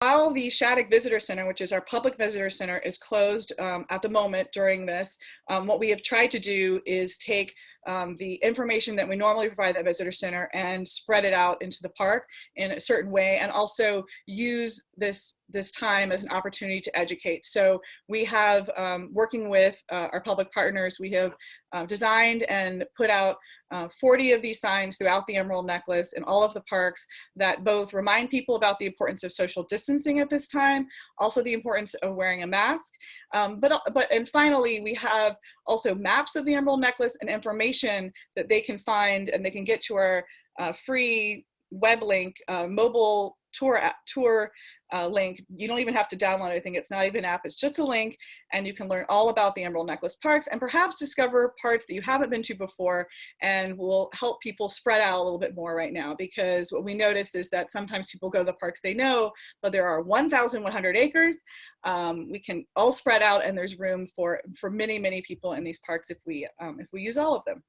while the Shattuck Visitor Center, which is our public visitor center, is closed at the moment during this, what we have tried to do is take the information that we normally provide at the visitor center and spread it out into the park in a certain way, and also use this time as an opportunity to educate. So we have, working with our public partners, we have designed and put out 40 of these signs throughout the Emerald Necklace in all of the parks that both remind people about the importance of social distancing at this time, also the importance of wearing a mask. And finally, we have also maps of the Emerald Necklace and information that they can find, and they can get to our free web link, mobile tour link. You don't even have to download anything. It's not even an app, it's just a link, and you can learn all about the Emerald Necklace parks and perhaps discover parts that you haven't been to before, and will help people spread out a little bit more right now, because what we noticed is that sometimes people go to the parks they know, but there are 1,100 acres. We can all spread out, and there's room for many people in these parks if we use all of them.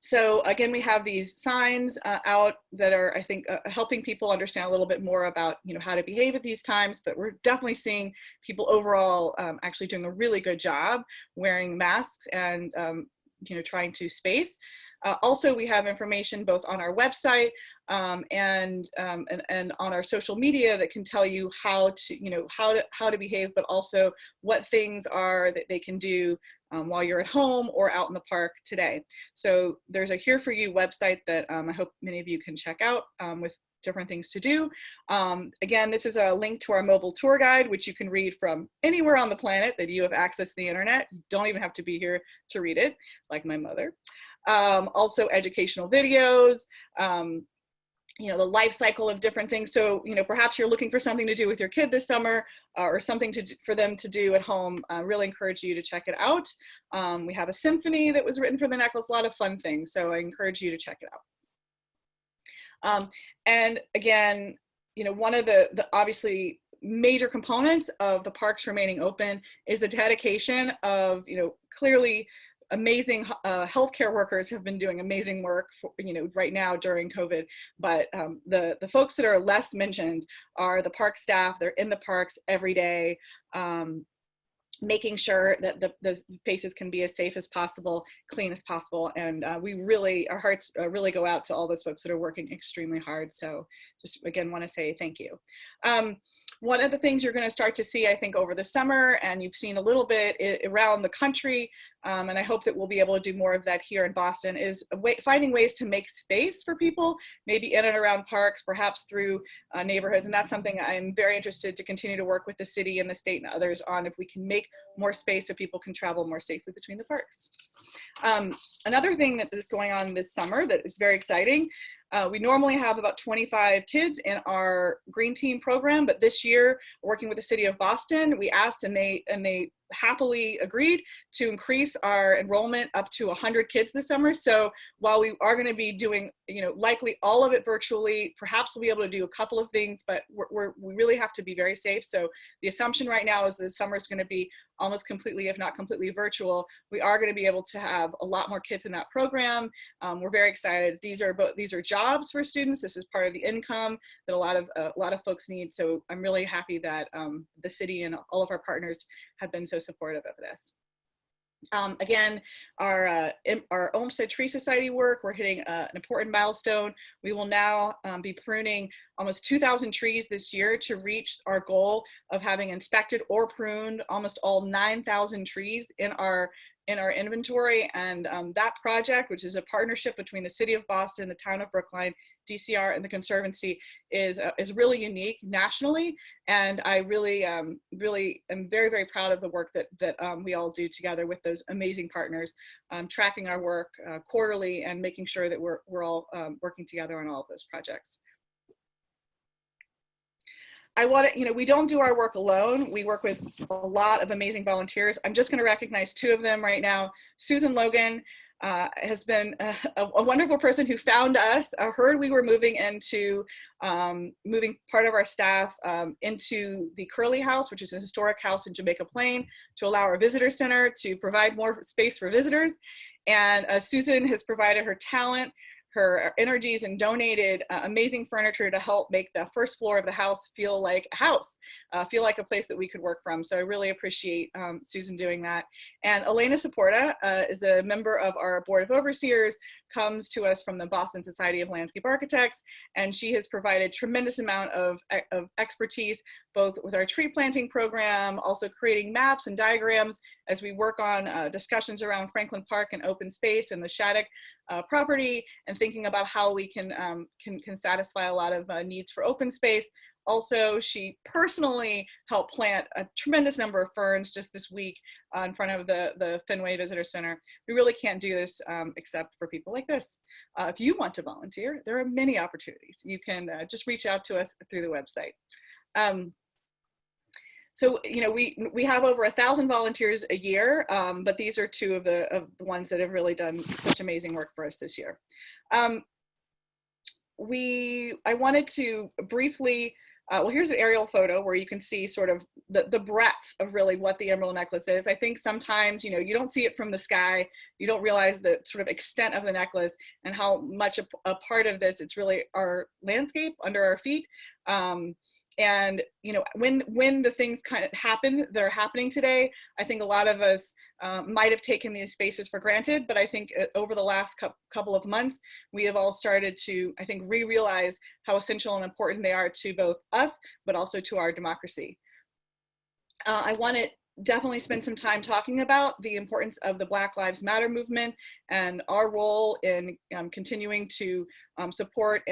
So again, we have these signs out that are, I think, helping people understand a little bit more about, how to behave at these times, but we're definitely seeing people overall actually doing a really good job wearing masks and, trying to space. Also, we have information both on our website and on our social media that can tell you how to behave, but also what things are that they can do while you're at home or out in the park today. So there's a Here For You website that I hope many of you can check out with different things to do. Again, this is a link to our mobile tour guide, which you can read from anywhere on the planet that you have access to the internet. You don't even have to be here to read it, like my mother. Also educational videos, the life cycle of different things. So, perhaps you're looking for something to do with your kid this summer or something for them to do at home. I really encourage you to check it out. We have a symphony that was written for the necklace, a lot of fun things. So I encourage you to check it out. And again, one of the obviously major components of the parks remaining open is the dedication of, clearly amazing healthcare workers have been doing amazing work for, right now during COVID, but the folks that are less mentioned are the park staff. They're in the parks every day, making sure that the spaces can be as safe as possible, clean as possible. And our hearts really go out to all those folks that are working extremely hard. So just again, want to say thank you. One of the things you're going to start to see, I think, over the summer, and you've seen a little bit around the country, and I hope that we'll be able to do more of that here in Boston, is finding ways to make space for people, maybe in and around parks, perhaps through neighborhoods. And that's something I'm very interested to continue to work with the city and the state and others on, if we can make more space so people can travel more safely between the parks. Another thing that is going on this summer that is very exciting, we normally have about 25 kids in our Green Team program, but this year, working with the city of Boston, we asked and they happily agreed to increase our enrollment up to 100 kids this summer. So while we are going to be doing, likely all of it virtually, perhaps we'll be able to do a couple of things, but we really have to be very safe. So the assumption right now is the summer is going to be almost completely, if not completely virtual. We are going to be able to have a lot more kids in that program. We're very excited. These are jobs for students. This is part of the income that a lot of folks need. So I'm really happy that the city and all of our partners have been so supportive of this. Again, our Olmsted Tree Society work, we're hitting an important milestone. We will now be pruning almost 2,000 trees this year to reach our goal of having inspected or pruned almost all 9,000 trees in our inventory. And that project, which is a partnership between the City of Boston, the Town of Brookline, DCR, and the Conservancy, is really unique nationally. And I really am very, very proud of the work that we all do together with those amazing partners, tracking our work quarterly and making sure that we're all working together on all of those projects. We don't do our work alone. We work with a lot of amazing volunteers. I'm just going to recognize two of them right now. Susan Logan has been a wonderful person who found us, heard we were moving part of our staff into the Curley House, which is a historic house in Jamaica Plain, to allow our visitor center to provide more space for visitors. And Susan has provided her talent, her energies and donated amazing furniture to help make the first floor of the house feel like a house, feel like a place that we could work from. So I really appreciate Susan doing that. And Elena Saporta is a member of our Board of Overseers, comes to us from the Boston Society of Landscape Architects, and she has provided tremendous amount of expertise, both with our tree planting program, also creating maps and diagrams as we work on discussions around Franklin Park and open space and the Shattuck property, and thinking about how we can satisfy a lot of needs for open space. Also, she personally helped plant a tremendous number of ferns just this week in front of the Fenway Visitor Center. We really can't do this except for people like this. If you want to volunteer, there are many opportunities. You can just reach out to us through the website. So, you know, we have over 1,000 volunteers a year, but these are two of the ones that have really done such amazing work for us this year. I wanted to briefly, well, here's an aerial photo where you can see sort of the breadth of really what the Emerald Necklace is. I think sometimes, you know, you don't see it from the sky. You don't realize the sort of extent of the necklace and how much a part of this, it's really our landscape under our feet. And, you know, when the things kind of happen that are happening today, I think a lot of us might have taken these spaces for granted, but I think over the last couple of months, we have all started to, I think, re-realize how essential and important they are to both us, but also to our democracy. I want to definitely spend some time talking about the importance of the Black Lives Matter movement and our role in continuing to support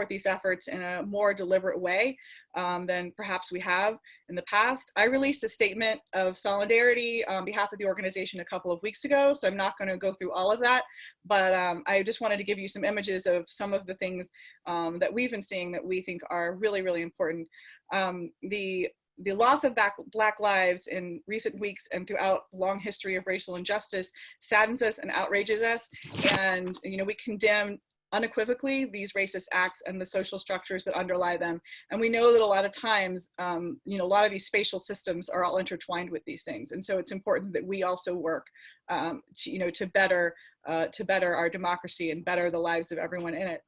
these efforts in a more deliberate way than perhaps we have in the past. I released a statement of solidarity on behalf of the organization a couple of weeks ago, so I'm not going to go through all of that, but I just wanted to give you some images of some of the things that we've been seeing that we think are really, really important. The loss of Black lives in recent weeks and throughout the long history of racial injustice saddens us and outrages us. And, you know, we condemn unequivocally these racist acts and the social structures that underlie them. And we know that a lot of times, you know, a lot of these spatial systems are all intertwined with these things. And so it's important that we also work to better our democracy and better the lives of everyone in it.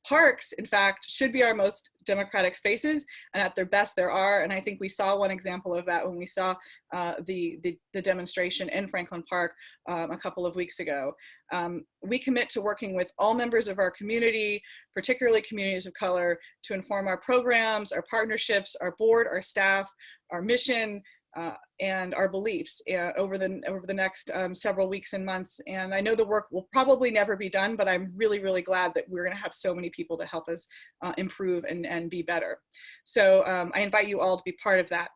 Parks, in fact, should be our most democratic spaces, and at their best there are. And I think we saw one example of that when we saw the demonstration in Franklin Park a couple of weeks ago. We commit to working with all members of our community, particularly communities of color, to inform our programs, our partnerships, our board, our staff, our mission, and our beliefs over the next several weeks and months. And I know the work will probably never be done, but I'm really, really glad that we're going to have so many people to help us improve and be better. So I invite you all to be part of that.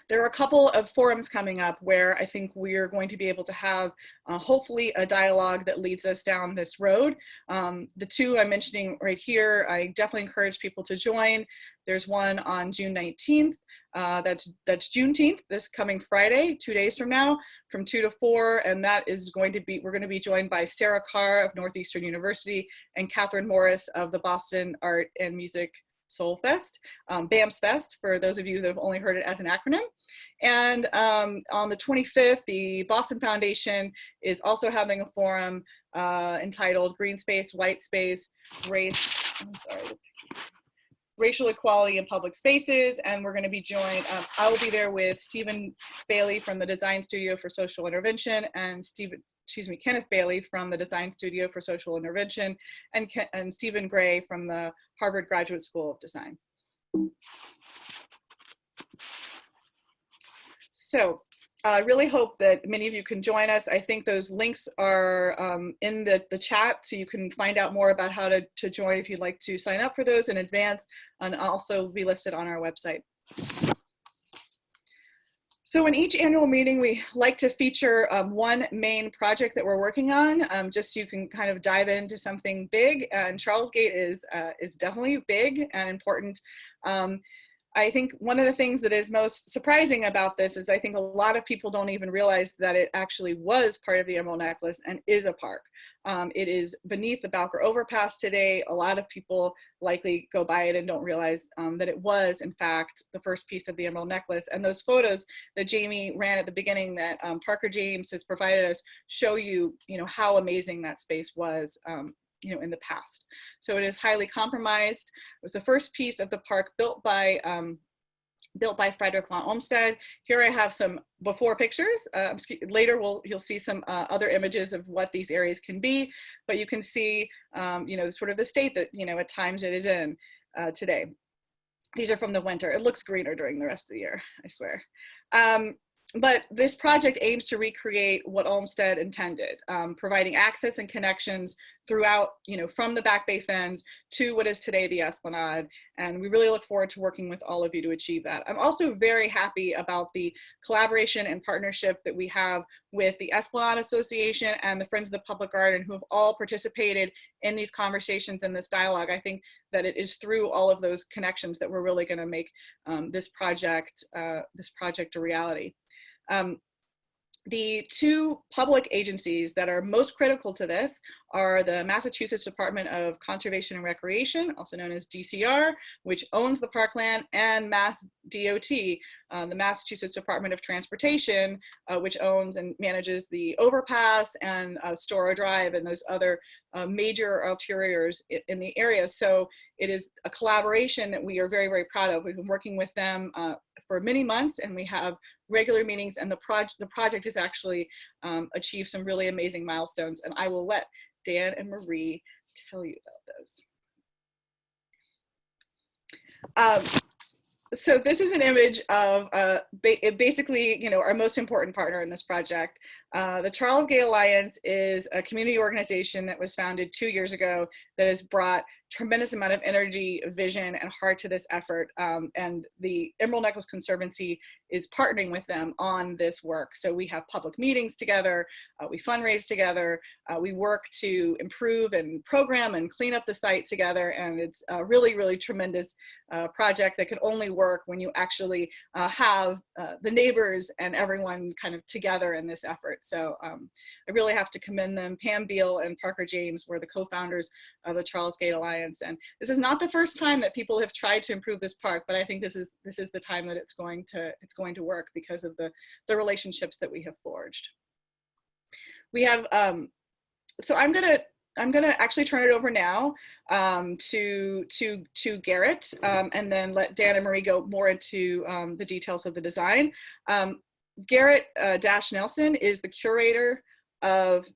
There are a couple of forums coming up where I think we're going to be able to have hopefully a dialogue that leads us down this road. The two I'm mentioning right here, I definitely encourage people to join. There's one on June 19th. That's Juneteenth, this coming Friday, 2 days from now, from 2 to 4, and that is going to be, we're going to be joined by Sarah Carr of Northeastern University and Catherine Morris of the Boston Art and Music Soul Fest, BAMS Fest, for those of you that have only heard it as an acronym. And on the 25th, the Boston Foundation is also having a forum entitled Green Space, White Space, Racial Equality in Public Spaces, and we're going to be joined, I will be there with Stephen Bailey from the Design Studio for Social Intervention and Kenneth Bailey from the Design Studio for Social Intervention, and Stephen Gray from the Harvard Graduate School of Design. So I really hope that many of you can join us. I think those links are in the chat, so you can find out more about how to join if you'd like to sign up for those in advance, and also be listed on our website. So in each annual meeting, we like to feature one main project that we're working on, just so you can kind of dive into something big. And Charlesgate is definitely big and important. I think one of the things that is most surprising about this is I think a lot of people don't even realize that it actually was part of the Emerald Necklace and is a park. It is beneath the Bowker Overpass today. A lot of people likely go by it and don't realize that it was, in fact, the first piece of the Emerald Necklace. And those photos that Jamie ran at the beginning that Parker James has provided us show you, how amazing that space was in the past. So it is highly compromised. It was the first piece of the park built by Frederick Law Olmsted. Here I have some before pictures. Later you'll see some other images of what these areas can be, but you can see sort of the state that at times it is in today. These are from the winter. It looks greener during the rest of the year, I swear. But this project aims to recreate what Olmsted intended, providing access and connections throughout, from the Back Bay Fens to what is today the Esplanade. And we really look forward to working with all of you to achieve that. I'm also very happy about the collaboration and partnership that we have with the Esplanade Association and the Friends of the Public Garden, who have all participated in these conversations and this dialogue. I think that it is through all of those connections that we're really going to make this project a reality. The two public agencies that are most critical to this are the Massachusetts Department of Conservation and Recreation, also known as DCR, which owns the parkland, and Mass DOT, the Massachusetts Department of Transportation, which owns and manages the overpass and Storrow Drive and those other major arterials in the area. So it is a collaboration that we are very, very proud of. We've been working with them for many months, and we have regular meetings, and the project has actually achieved some really amazing milestones, and I will let Dan and Marie tell you about those. So this is an image of basically, our most important partner in this project. The Charlesgate Alliance is a community organization that was founded 2 years ago that has brought tremendous amount of energy, vision, and heart to this effort. And the Emerald Necklace Conservancy is partnering with them on this work. So we have public meetings together, we fundraise together, we work to improve and program and clean up the site together. And it's a really, really tremendous project that can only work when you actually have the neighbors and everyone kind of together in this effort. So I really have to commend them. Pam Beal and Parker James were the co-founders of the Charlesgate Alliance. And this is not the first time that people have tried to improve this park, but I think this is the time that it's going to work because of the relationships that we have forged. We have, so I'm gonna actually turn it over now to Garrett, and then let Dan and Marie go more into the details of the design. Garrett Dash Nelson is the curator of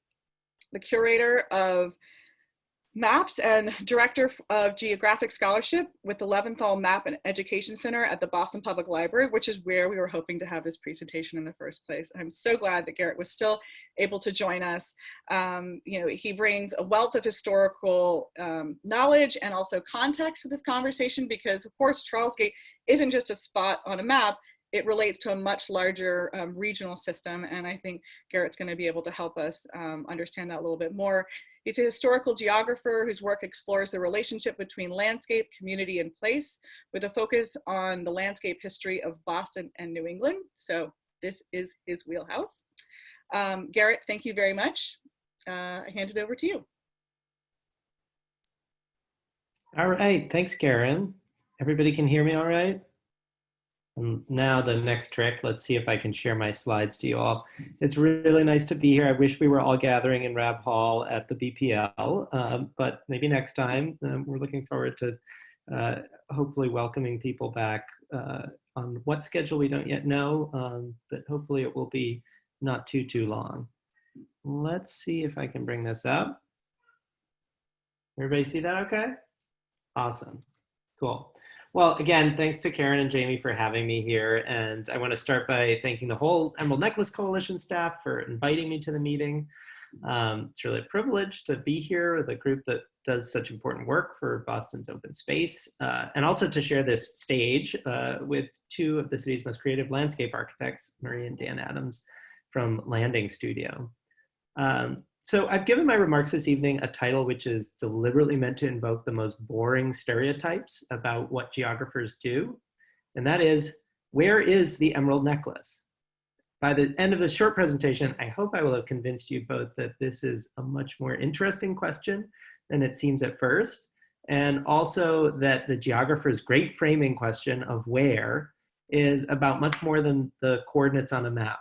Maps and Director of Geographic Scholarship with the Leventhal Map and Education Center at the Boston Public Library, which is where we were hoping to have this presentation in the first place. I'm so glad that Garrett was still able to join us. He brings a wealth of historical knowledge and also context to this conversation because, of course, Charlesgate isn't just a spot on a map. It relates to a much larger regional system, and I think Garrett's going to be able to help us understand that a little bit more. He's a historical geographer whose work explores the relationship between landscape, community, and place, with a focus on the landscape history of Boston and New England. So this is his wheelhouse. Garrett, thank you very much. I hand it over to you. All right, thanks, Karen. Everybody can hear me all right? And now the next trick, let's see if I can share my slides to you all. It's really nice to be here. I wish we were all gathering in Rab Hall at the BPL, but maybe next time. We're looking forward to hopefully welcoming people back on what schedule we don't yet know, but hopefully it will be not too long. Let's see if I can bring this up. Everybody see that okay? Awesome, cool. Well, again, thanks to Karen and Jamie for having me here. And I want to start by thanking the whole Emerald Necklace Coalition staff for inviting me to the meeting. It's really a privilege to be here with a group that does such important work for Boston's open space, and also to share this stage with two of the city's most creative landscape architects, Marie and Dan Adams from Landing Studio. So I've given my remarks this evening a title which is deliberately meant to invoke the most boring stereotypes about what geographers do, and that is, where is the emerald necklace? By the end of the short presentation, I hope I will have convinced you both that this is a much more interesting question than it seems at first, and also that the geographer's great framing question of where is about much more than the coordinates on a map.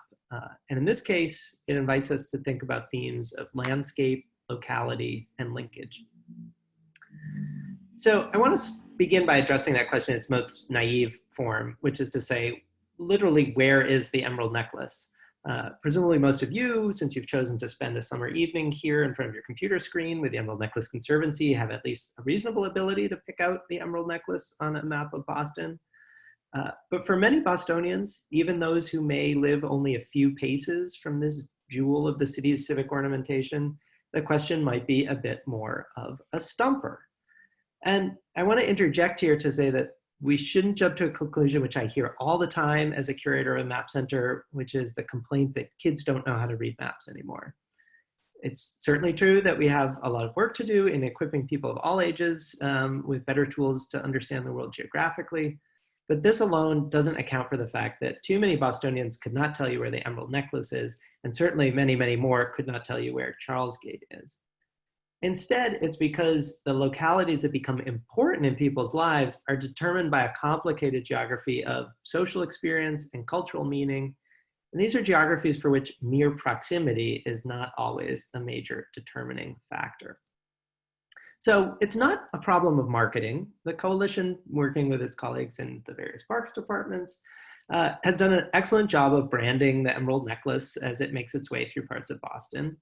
And in this case, it invites us to think about themes of landscape, locality, and linkage. So I want to begin by addressing that question in its most naive form, which is to say, literally, where is the emerald necklace? Presumably most of you, since you've chosen to spend a summer evening here in front of your computer screen with the Emerald Necklace Conservancy, have at least a reasonable ability to pick out the emerald necklace on a map of Boston. But for many Bostonians, even those who may live only a few paces from this jewel of the city's civic ornamentation, the question might be a bit more of a stumper. And I want to interject here to say that we shouldn't jump to a conclusion which I hear all the time as a curator of a map center, which is the complaint that kids don't know how to read maps anymore. It's certainly true that we have a lot of work to do in equipping people of all ages with better tools to understand the world geographically. But this alone doesn't account for the fact that too many Bostonians could not tell you where the Emerald Necklace is, and certainly many, many more could not tell you where Charlesgate is. Instead, it's because the localities that become important in people's lives are determined by a complicated geography of social experience and cultural meaning. And these are geographies for which mere proximity is not always a major determining factor. So it's not a problem of marketing. The coalition, working with its colleagues in the various parks departments, has done an excellent job of branding the Emerald Necklace as it makes its way through parts of Boston.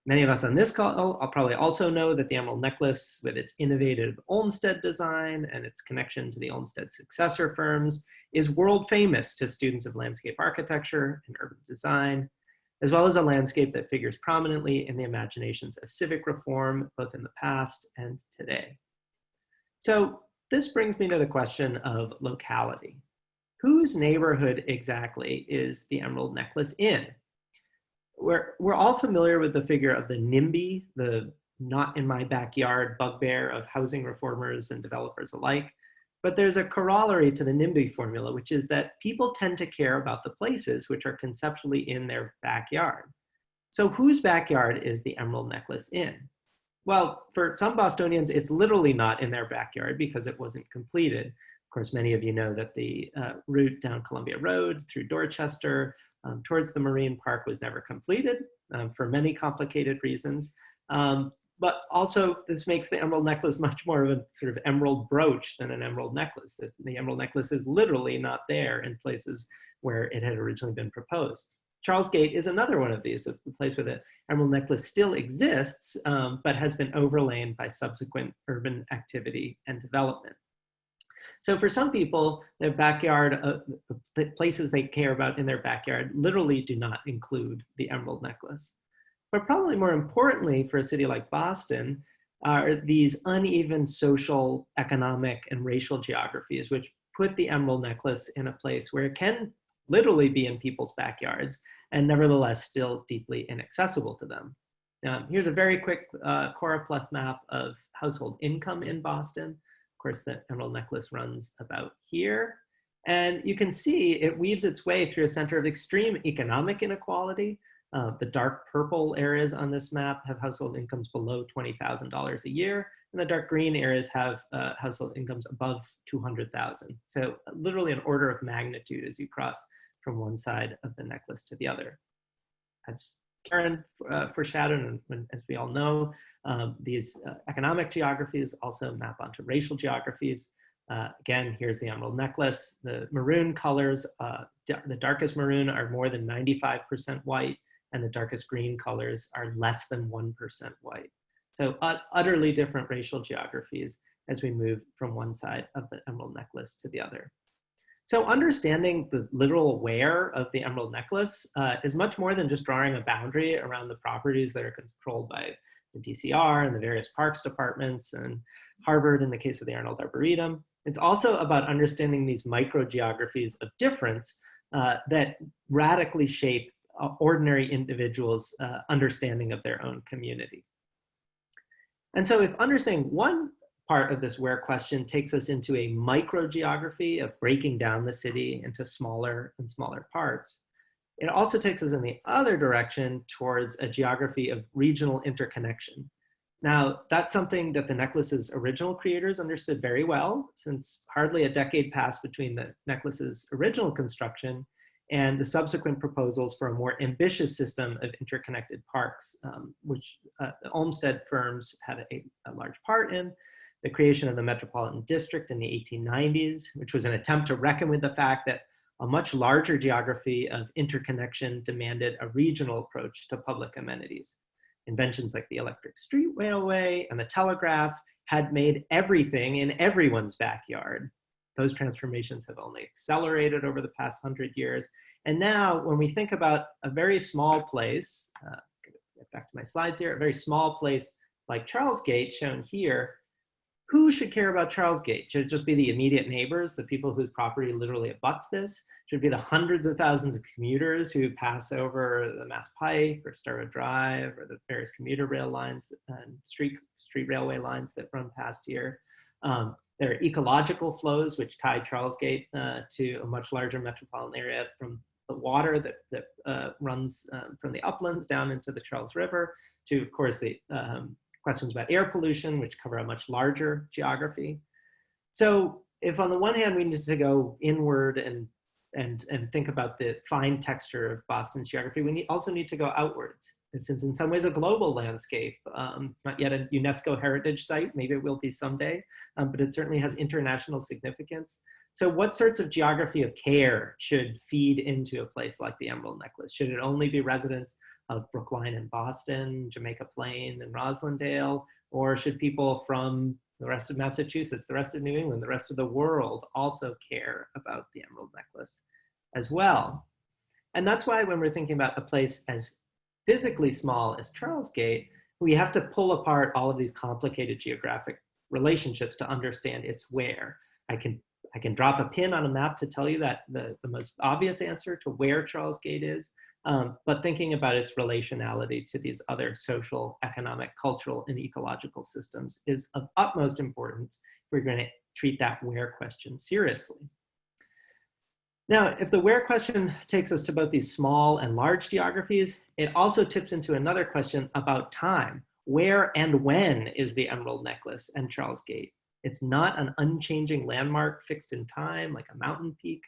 Many of us on this call I'll probably also know that the Emerald Necklace, with its innovative Olmsted design and its connection to the Olmsted successor firms, is world famous to students of landscape architecture and urban design, as well as a landscape that figures prominently in the imaginations of civic reform, both in the past and today. So this brings me to the question of locality. Whose neighborhood exactly is the Emerald Necklace in? We're all familiar with the figure of the NIMBY, the not in my backyard bugbear of housing reformers and developers alike. But there's a corollary to the NIMBY formula, which is that people tend to care about the places which are conceptually in their backyard. So whose backyard is the Emerald Necklace in? Well, for some Bostonians, it's literally not in their backyard because it wasn't completed. Of course, many of you know that the route down Columbia Road through Dorchester towards the Marine Park was never completed for many complicated reasons. But also this makes the Emerald Necklace much more of a sort of emerald brooch than an emerald necklace. The Emerald Necklace is literally not there in places where it had originally been proposed. Charlesgate is another one of these, a place where the Emerald Necklace still exists, but has been overlain by subsequent urban activity and development. So for some people, their backyard, the places they care about in their backyard literally do not include the Emerald Necklace. But probably more importantly for a city like Boston are these uneven social, economic, and racial geographies, which put the Emerald Necklace in a place where it can literally be in people's backyards and nevertheless still deeply inaccessible to them. Here's a very quick choropleth map of household income in Boston. Of course, the Emerald Necklace runs about here. And you can see it weaves its way through a center of extreme economic inequality. The dark purple areas on this map have household incomes below $20,000 a year, and the dark green areas have household incomes above $200,000. So literally an order of magnitude as you cross from one side of the necklace to the other. As Karen foreshadowed, and as we all know, these economic geographies also map onto racial geographies. Again, here's the Emerald Necklace. The maroon colors, the darkest maroon are more than 95% white, and the darkest green colors are less than 1% white. So utterly different racial geographies as we move from one side of the Emerald Necklace to the other. So understanding the literal where of the Emerald Necklace is much more than just drawing a boundary around the properties that are controlled by the DCR and the various parks departments and Harvard in the case of the Arnold Arboretum. It's also about understanding these microgeographies of difference that radically shape ordinary individuals' understanding of their own community. And so if understanding one part of this where question takes us into a microgeography of breaking down the city into smaller and smaller parts, it also takes us in the other direction towards a geography of regional interconnection. Now, that's something that the necklace's original creators understood very well, since hardly a decade passed between the necklace's original construction and the subsequent proposals for a more ambitious system of interconnected parks, which the Olmsted firms had a large part in. the creation of the Metropolitan District in the 1890s, which was an attempt to reckon with the fact that a much larger geography of interconnection demanded a regional approach to public amenities. Inventions like the electric street railway and the telegraph had made everything in everyone's backyard. Those transformations have only accelerated over the past 100 years. And now when we think about a very small place, get back to my slides here, a very small place like Charlesgate shown here, who should care about Charlesgate? Should it just be the immediate neighbors, the people whose property literally abuts this? Should it be the hundreds of thousands of commuters who pass over the Mass Pike or Star Drive or the various commuter rail lines and street railway lines that run past here? There are ecological flows which tie Charlesgate to a much larger metropolitan area, from the water that runs from the uplands down into the Charles River to, of course, the questions about air pollution, which cover a much larger geography. So if on the one hand, we need to go inward and think about the fine texture of Boston's geography, we also need to go outwards. And since in some ways a global landscape, not yet a UNESCO heritage site, maybe it will be someday, but it certainly has international significance. So what sorts of geography of care should feed into a place like the Emerald Necklace? Should it only be residents of Brookline and Boston, Jamaica Plain and Roslindale, or should people from the rest of Massachusetts, the rest of New England, the rest of the world also care about the Emerald Necklace as well? And that's why when we're thinking about a place as physically small as Charlesgate, we have to pull apart all of these complicated geographic relationships to understand its where. I can drop a pin on a map to tell you that the most obvious answer to where Charlesgate is, but thinking about its relationality to these other social, economic, cultural, and ecological systems is of utmost importance if we're going to treat that where question seriously. Now, if the where question takes us to both these small and large geographies, it also tips into another question about time. Where and when is the Emerald Necklace and Charlesgate? It's not an unchanging landmark fixed in time like a mountain peak,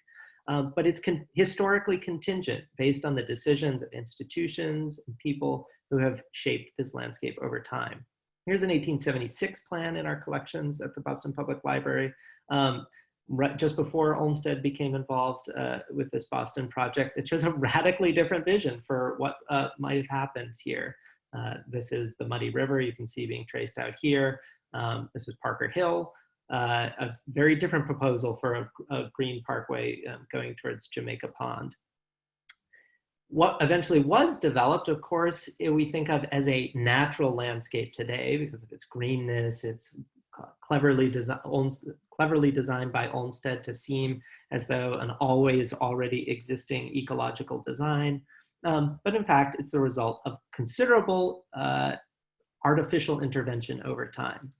but it's historically contingent based on the decisions of institutions and people who have shaped this landscape over time. Here's an 1876 plan in our collections at the Boston Public Library. Just before Olmsted became involved with this Boston project, it shows a radically different vision for what might have happened here. This is the Muddy River you can see being traced out here. This is Parker Hill, a very different proposal for a green parkway going towards Jamaica Pond. What eventually was developed, of course, we think of as a natural landscape today because of its greenness, its cleverly designed by Olmsted to seem as though an always already existing ecological design. But in fact, it's the result of considerable artificial intervention over time.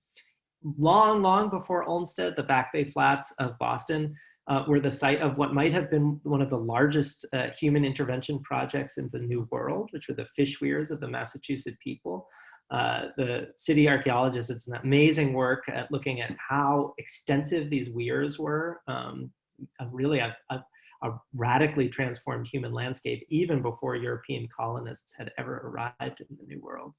Long, long before Olmsted, the Back Bay Flats of Boston were the site of what might have been one of the largest human intervention projects in the New World, which were the fish weirs of the Massachusetts people. The city archaeologists did some amazing work at looking at how extensive these weirs were, really a radically transformed human landscape even before European colonists had ever arrived in the New World.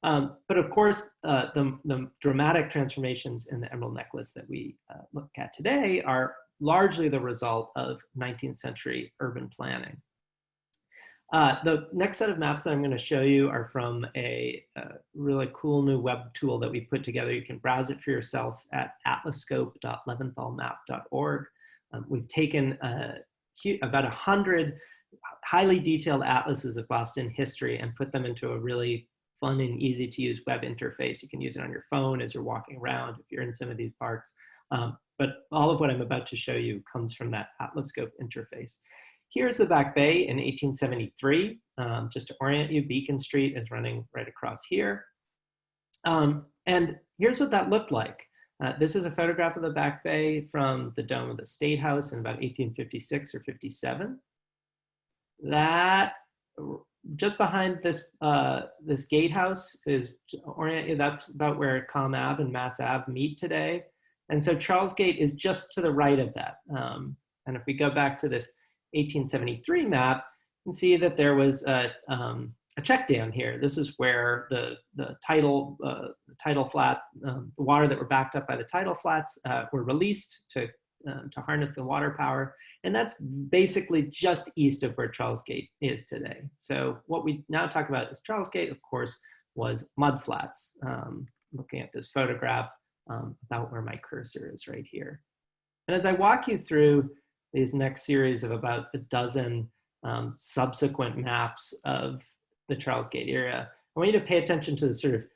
But of course, the dramatic transformations in the Emerald Necklace that we look at today are largely the result of 19th century urban planning. The next set of maps that I'm going to show you are from a really cool new web tool that we put together. You can browse it for yourself at atlascope.leventhalmap.org. We've taken about 100 highly detailed atlases of Boston history and put them into a really fun and easy to use web interface. You can use it on your phone as you're walking around if you're in some of these parks. But all of what I'm about to show you comes from that Atlascope interface. Here's the Back Bay in 1873. Just to orient you, Beacon Street is running right across here. And here's what that looked like. This is a photograph of the Back Bay from the dome of the State House in about 1856 or 57. That, just behind this, this gatehouse is oriented, that's about where Comm Ave and Mass Ave meet today. And so Charlesgate is just to the right of that. And if we go back to this 1873 map, you can see that there was a check dam here. This is where the tidal flat, the water that were backed up by the tidal flats were released to harness the water power. And that's basically just east of where Charlesgate is today. So what we now talk about is Charlesgate, of course, was mud flats. Looking at this photograph, about where my cursor is right here. And as I walk you through these next series of about a dozen subsequent maps of the Charlesgate area, I want you to pay attention to the sort of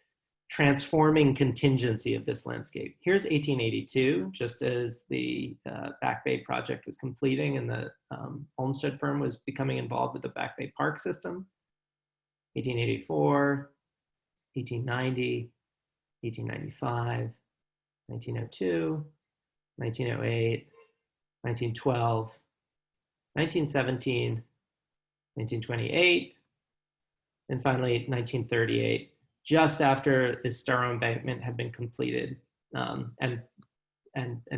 transforming contingency of this landscape. Here's 1882, just as the Back Bay project was completing and the Olmsted firm was becoming involved with the Back Bay Park system. 1884, 1890, 1895, 1902, 1908, 1912, 1917, 1928, and finally 1938, just after the Starrow embankment had been completed, and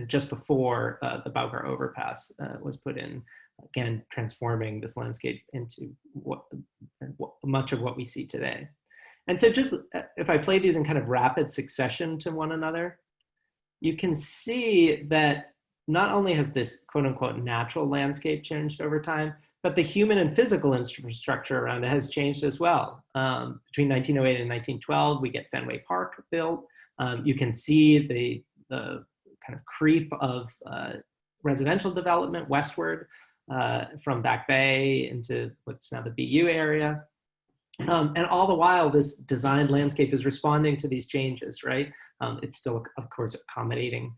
just before the Bowgar overpass was put in, again transforming this landscape into much of what we see today. And so just if I play these in kind of rapid succession to one another, you can see that not only has this quote unquote natural landscape changed over time, but the human and physical infrastructure around it has changed as well. Between 1908 and 1912, we get Fenway Park built. You can see the kind of creep of residential development westward from Back Bay into what's now the BU area. And all the while, this designed landscape is responding to these changes, right? It's still, of course, accommodating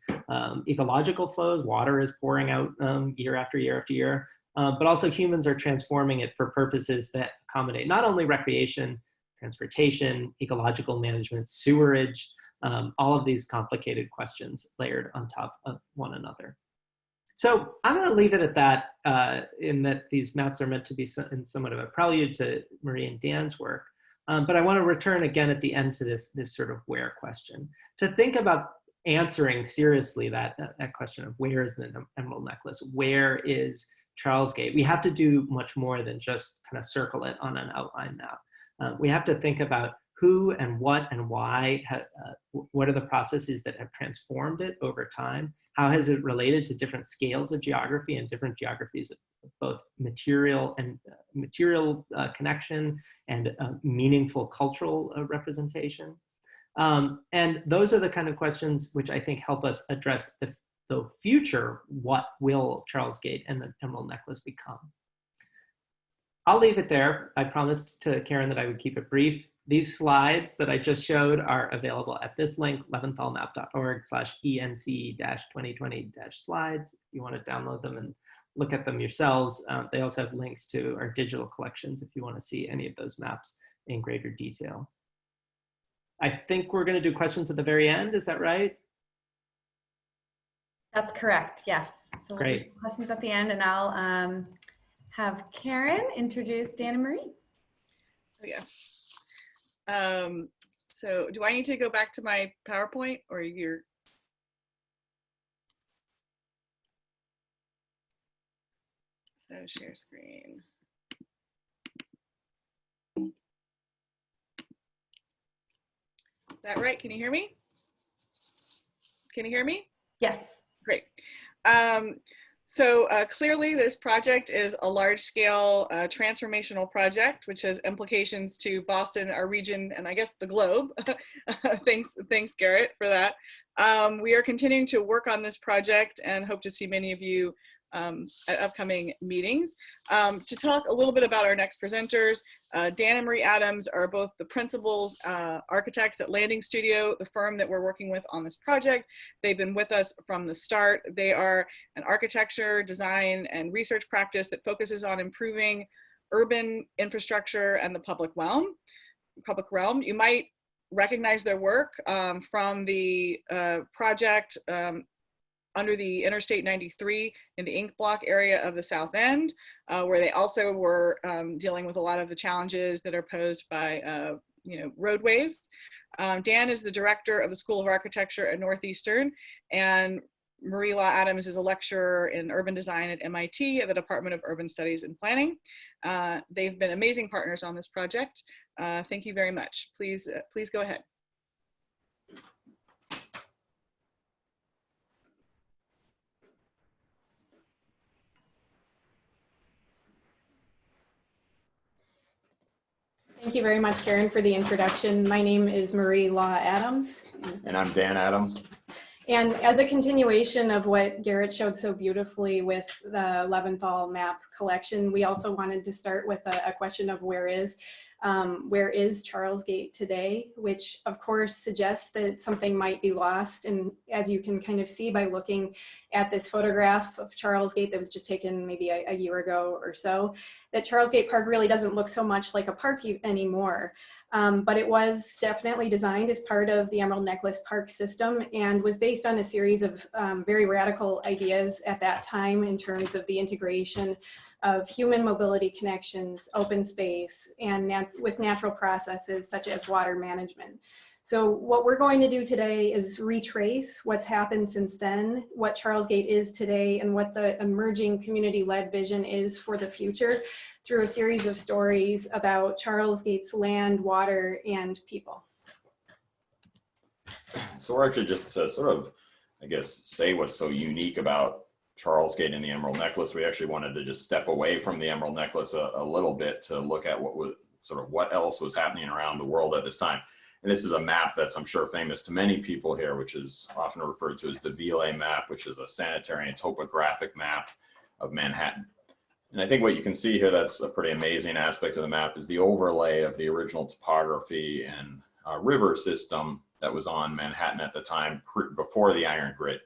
ecological flows. Water is pouring out year after year after year, but also humans are transforming it for purposes that accommodate not only recreation, transportation, ecological management, sewerage, all of these complicated questions layered on top of one another. So I'm going to leave it at that, in that these maps are meant to be in somewhat of a prelude to Marie and Dan's work. But I want to return again at the end to this sort of where question, to think about answering seriously that question of where is the Emerald Necklace? Where is Charlesgate? We have to do much more than just kind of circle it on an outline map. We have to think about who and what and why, what are the processes that have transformed it over time? How has it related to different scales of geography and different geographies of both material and connection and meaningful cultural representation? And those are the kind of questions which I think help us address the future. What will Charlesgate and the Emerald Necklace become? I'll leave it there. I promised to Karen that I would keep it brief. These slides that I just showed are available at this link, leventhalmap.org/ENC-2020-slides. If you want to download them and look at them yourselves. They also have links to our digital collections if you want to see any of those maps in greater detail. I think we're going to do questions at the very end. Is that right? That's correct, yes. So Great. We'll do questions at the end, and I'll have Karen introduce Dan and Marie. Oh, yes. So do I need to go back to my PowerPoint, or you're? So share screen. Is that right? Can you hear me? Can you hear me? Yes. Great. So clearly this project is a large-scale transformational project, which has implications to Boston, our region, and I guess the globe. Thanks, Garrett, for that. We are continuing to work on this project and hope to see many of you at upcoming meetings. To talk a little bit about our next presenters, Dan and Marie Adams are both the principals, architects at Landing Studio, the firm that we're working with on this project. They've been with us from the start. They are an architecture, design, and research practice that focuses on improving urban infrastructure and the public realm. You might recognize their work from the project under the Interstate 93 in the Ink Block area of the South End, where they also were dealing with a lot of the challenges that are posed by roadways. Dan is the director of the School of Architecture at Northeastern, and Marie Law Adams is a lecturer in urban design at MIT at the Department of Urban Studies and Planning. They've been amazing partners on this project. Thank you very much. Please go ahead. Thank you very much, Karen, for the introduction. My name is Marie Law Adams. And I'm Dan Adams. And as a continuation of what Garrett showed so beautifully with the Leventhal map collection, we also wanted to start with a question of where is Charlesgate today, which of course suggests that something might be lost. And as you can kind of see by looking at this photograph of Charlesgate that was just taken maybe a year ago or so, that Charlesgate Park really doesn't look so much like a park anymore. But it was definitely designed as part of the Emerald Necklace Park system and was based on a series of very radical ideas at that time in terms of the integration of human mobility connections, open space, and with natural processes such as water management. So what we're going to do today is retrace what's happened since then, what Charlesgate is today, and what the emerging community-led vision is for the future through a series of stories about Charlesgate's land, water, and people. So we're actually just to sort of, I guess, say what's so unique about Charlesgate and the Emerald Necklace. We actually wanted to just step away from the Emerald Necklace a little bit to look at what else was happening around the world at this time. And this is a map that's, I'm sure, famous to many people here, which is often referred to as the Ville map, which is a sanitary and topographic map of Manhattan. And I think what you can see here that's a pretty amazing aspect of the map is the overlay of the original topography and river system that was on Manhattan at the time before the iron grid.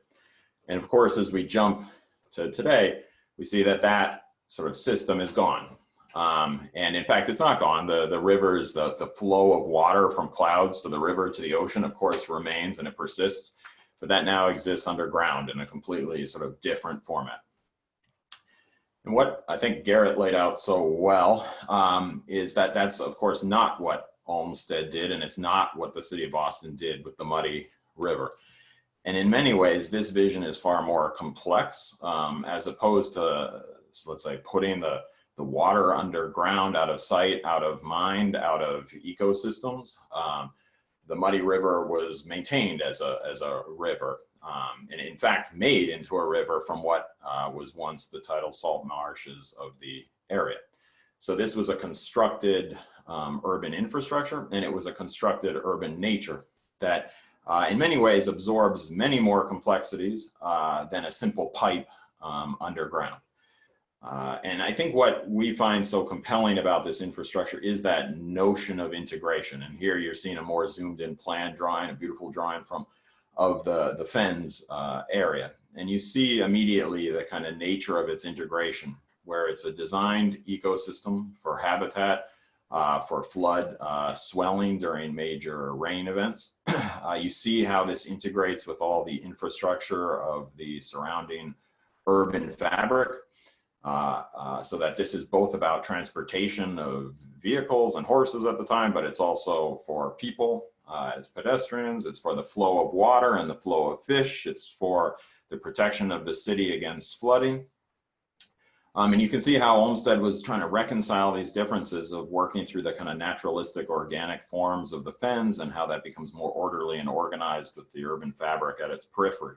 And of course, as we jump to today, we see that that sort of system is gone. And in fact, it's not gone. The rivers, the flow of water from clouds to the river to the ocean, of course, remains and it persists, but that now exists underground in a completely sort of different format. And what I think Garrett laid out so well is that that's, of course, not what Olmsted did, and it's not what the city of Boston did with the muddy river. And in many ways, this vision is far more complex as opposed to, so let's say, putting the water underground, out of sight, out of mind, out of ecosystems. The muddy river was maintained as a river, and in fact made into a river from what was once the tidal salt marshes of the area. So this was a constructed urban infrastructure, and it was a constructed urban nature that in many ways absorbs many more complexities than a simple pipe underground. And I think what we find so compelling about this infrastructure is that notion of integration. And here you're seeing a more zoomed in plan drawing, a beautiful drawing of the Fens area. And you see immediately the kind of nature of its integration, where it's a designed ecosystem for habitat, for flood swelling during major rain events. You see how this integrates with all the infrastructure of the surrounding urban fabric. So that this is both about transportation of vehicles and horses at the time, but it's also for people as pedestrians, it's for the flow of water and the flow of fish, it's for the protection of the city against flooding. And you can see how Olmsted was trying to reconcile these differences of working through the kind of naturalistic organic forms of the Fens and how that becomes more orderly and organized with the urban fabric at its periphery.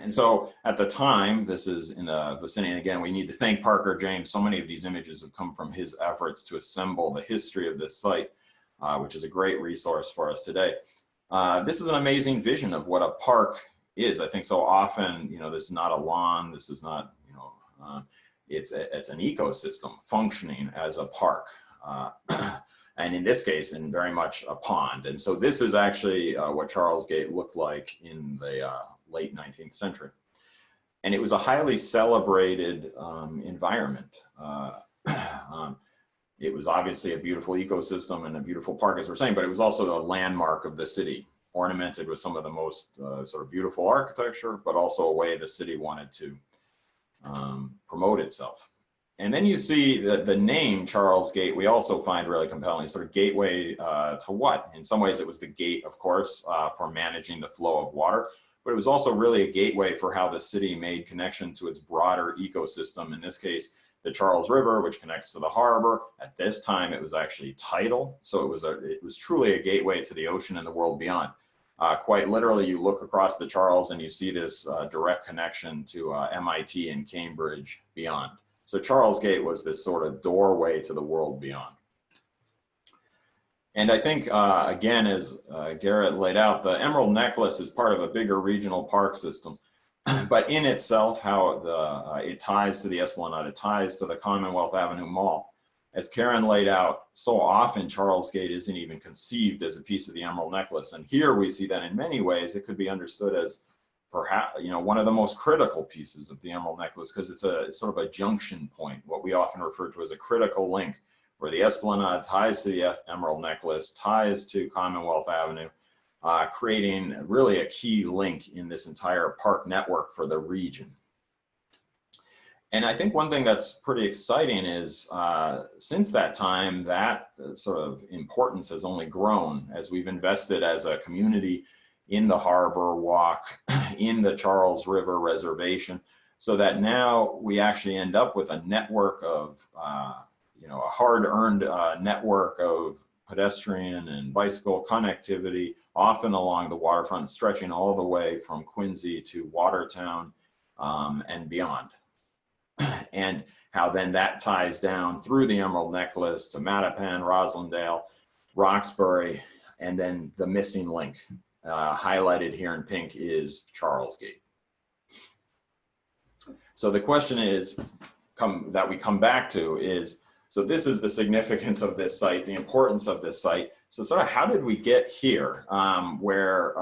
And so at the time, this is in the vicinity, and again, we need to thank Parker James. So many of these images have come from his efforts to assemble the history of this site, which is a great resource for us today. This is an amazing vision of what a park is. I think so often, you know, this is not a lawn, this is not, you know, it's an ecosystem functioning as a park. And in this case, in very much a pond. And so this is actually what Charlesgate looked like in the late 19th century. And it was a highly celebrated environment. It was obviously a beautiful ecosystem and a beautiful park, as we're saying, but it was also a landmark of the city, ornamented with some of the most sort of beautiful architecture, but also a way the city wanted to promote itself. And then you see the name Charlesgate, we also find really compelling, sort of gateway to what? In some ways it was the gate, of course, for managing the flow of water, but it was also really a gateway for how the city made connection to its broader ecosystem. In this case, the Charles River, which connects to the harbor. At this time, it was actually tidal, so it was truly a gateway to the ocean and the world beyond. Quite literally, you look across the Charles and you see this direct connection to MIT and Cambridge beyond. So Charlesgate was this sort of doorway to the world beyond. And I think, again, as Garrett laid out, the Emerald Necklace is part of a bigger regional park system. But in itself, how it ties to the Esplanade, it ties to the Commonwealth Avenue Mall. As Karen laid out, so often Charlesgate isn't even conceived as a piece of the Emerald Necklace. And here we see that in many ways it could be understood as perhaps, you know, one of the most critical pieces of the Emerald Necklace, because it's sort of a junction point, what we often refer to as a critical link, where the Esplanade ties to the Emerald Necklace, ties to Commonwealth Avenue, creating really a key link in this entire park network for the region. And I think one thing that's pretty exciting is since that time, that sort of importance has only grown as we've invested as a community in the Harbor Walk, in the Charles River Reservation, so that now we actually end up with a network of, you know, a hard-earned network of pedestrian and bicycle connectivity, often along the waterfront, stretching all the way from Quincy to Watertown and beyond. And how then that ties down through the Emerald Necklace to Mattapan, Roslindale, Roxbury, and then the missing link, highlighted here in pink, is Charlesgate. So the question is, that we come back to is, so this is the significance of this site, the importance of this site. So sort of how did we get here where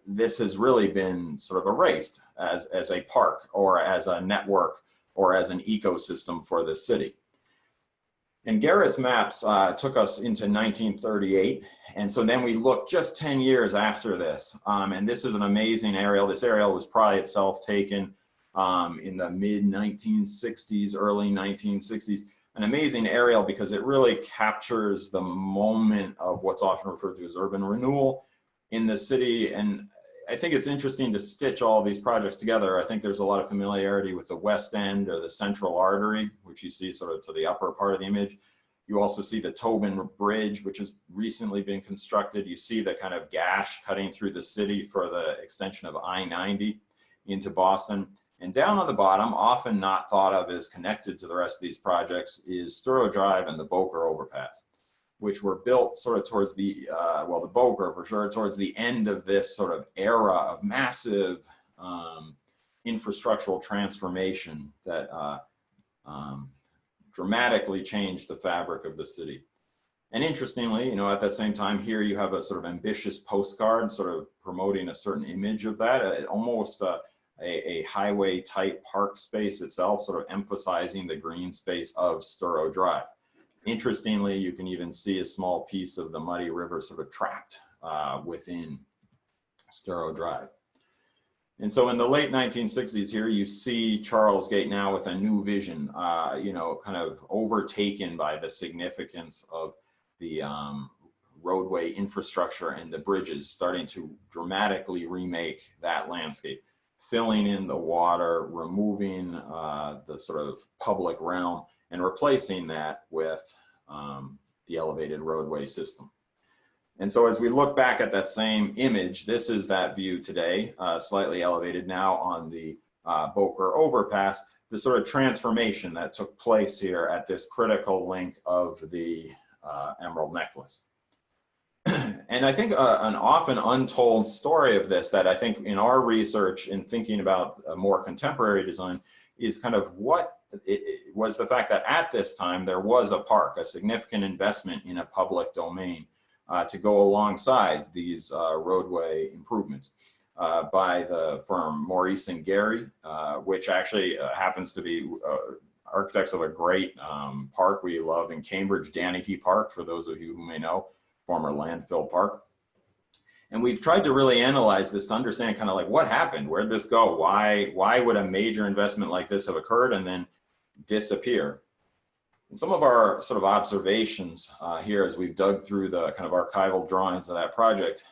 this has really been sort of erased as a park or as a network or as an ecosystem for the city? And Garrett's maps took us into 1938. And so then we looked just 10 years after this. And this is an amazing aerial. This aerial was probably itself taken in the mid 1960s, early 1960s. An amazing aerial because it really captures the moment of what's often referred to as urban renewal in the city. And I think it's interesting to stitch all these projects together. I think there's a lot of familiarity with the West End or the Central Artery, which you see sort of to the upper part of the image. You also see the Tobin Bridge, which has recently been constructed. You see the kind of gash cutting through the city for the extension of I-90 into Boston. And down on the bottom, often not thought of as connected to the rest of these projects, is Sturrow Drive and the Boker Overpass, which were built sort of towards the, well, the Boker for sure, towards the end of this sort of era of massive infrastructural transformation that dramatically changed the fabric of the city. And interestingly, you know, at that same time here, you have a sort of ambitious postcard sort of promoting a certain image of that, almost a highway type park space itself, sort of emphasizing the green space of Sturrow Drive. Interestingly, you can even see a small piece of the Muddy River sort of trapped within Sturrow Drive. And so in the late 1960s here, you see Charlesgate now with a new vision, you know, kind of overtaken by the significance of the roadway infrastructure and the bridges, starting to dramatically remake that landscape, filling in the water, removing the sort of public realm, and replacing that with the elevated roadway system. And so as we look back at that same image, this is that view today, slightly elevated now on the Boker Overpass, the sort of transformation that took place here at this critical link of the Emerald Necklace. And I think an often untold story of this that I think in our research in thinking about a more contemporary design is kind of what it was the fact that at this time there was a park, a significant investment in a public domain to go alongside these roadway improvements by the firm Maurice and Gary, which actually happens to be architects of a great park we love in Cambridge, Danahy Park, for those of you who may know, former landfill park. And we've tried to really analyze this to understand kind of like what happened, where'd this go? Why would a major investment like this have occurred and then disappear? And some of our sort of observations here as we've dug through the kind of archival drawings of that project,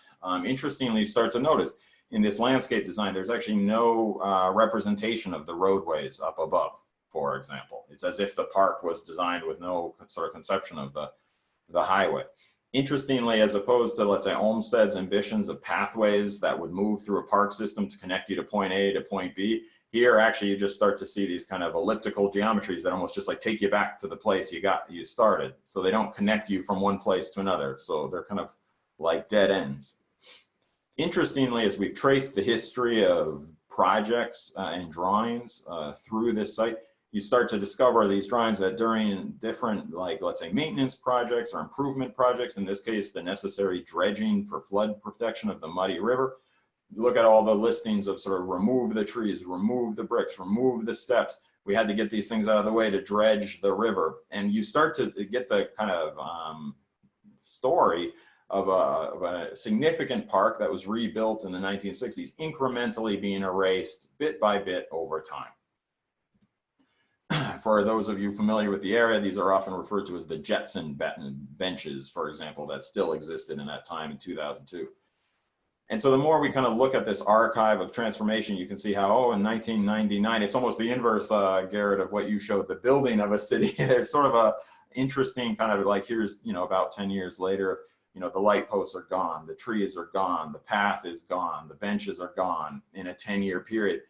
interestingly start to notice in this landscape design, there's actually no representation of the roadways up above, for example. It's as if the park was designed with no sort of conception of the highway. Interestingly, as opposed to, let's say, Olmsted's ambitions of pathways that would move through a park system to connect you to point A to point B, here actually you just start to see these kind of elliptical geometries that almost just like take you back to the place you started. So they don't connect you from one place to another. So they're kind of like dead ends. Interestingly, as we've traced the history of projects and drawings through this site, you start to discover these drawings that during different, like, let's say, maintenance projects or improvement projects, in this case, the necessary dredging for flood protection of the muddy river, look at all the listings of sort of remove the trees, remove the bricks, remove the steps. We had to get these things out of the way to dredge the river. And you start to get the kind of story of a significant park that was rebuilt in the 1960s, incrementally being erased bit by bit over time. For those of you familiar with the area, these are often referred to as the Jetson benches, for example, that still existed in that time in 2002. And so the more we kind of look at this archive of transformation, you can see how, oh, in 1999, it's almost the inverse, Garrett, of what you showed, the building of a city. There's sort of a interesting kind of like, here's, you know, about 10 years later, you know, the light posts are gone, the trees are gone, the path is gone, the benches are gone in a 10-year period.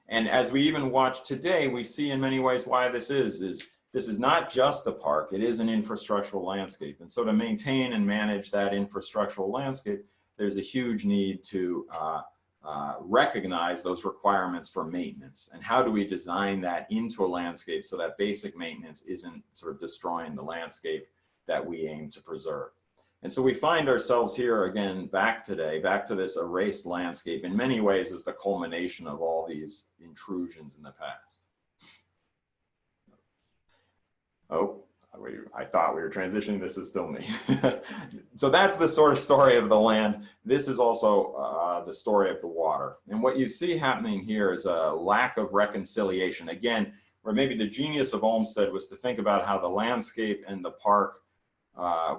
And as we even watch today, we see in many ways why this is this is not just a park, it is an infrastructural landscape. And so to maintain and manage that infrastructural landscape, there's a huge need to recognize those requirements for maintenance. And how do we design that into a landscape so that basic maintenance isn't sort of destroying the landscape that we aim to preserve? And so we find ourselves here again, back today, back to this erased landscape in many ways as the culmination of all these intrusions in the past. Oh, I thought we were transitioning, this is still me. So that's the sort of story of the land. This is also the story of the water. And what you see happening here is a lack of reconciliation. Again, where maybe the genius of Olmsted was to think about how the landscape and the park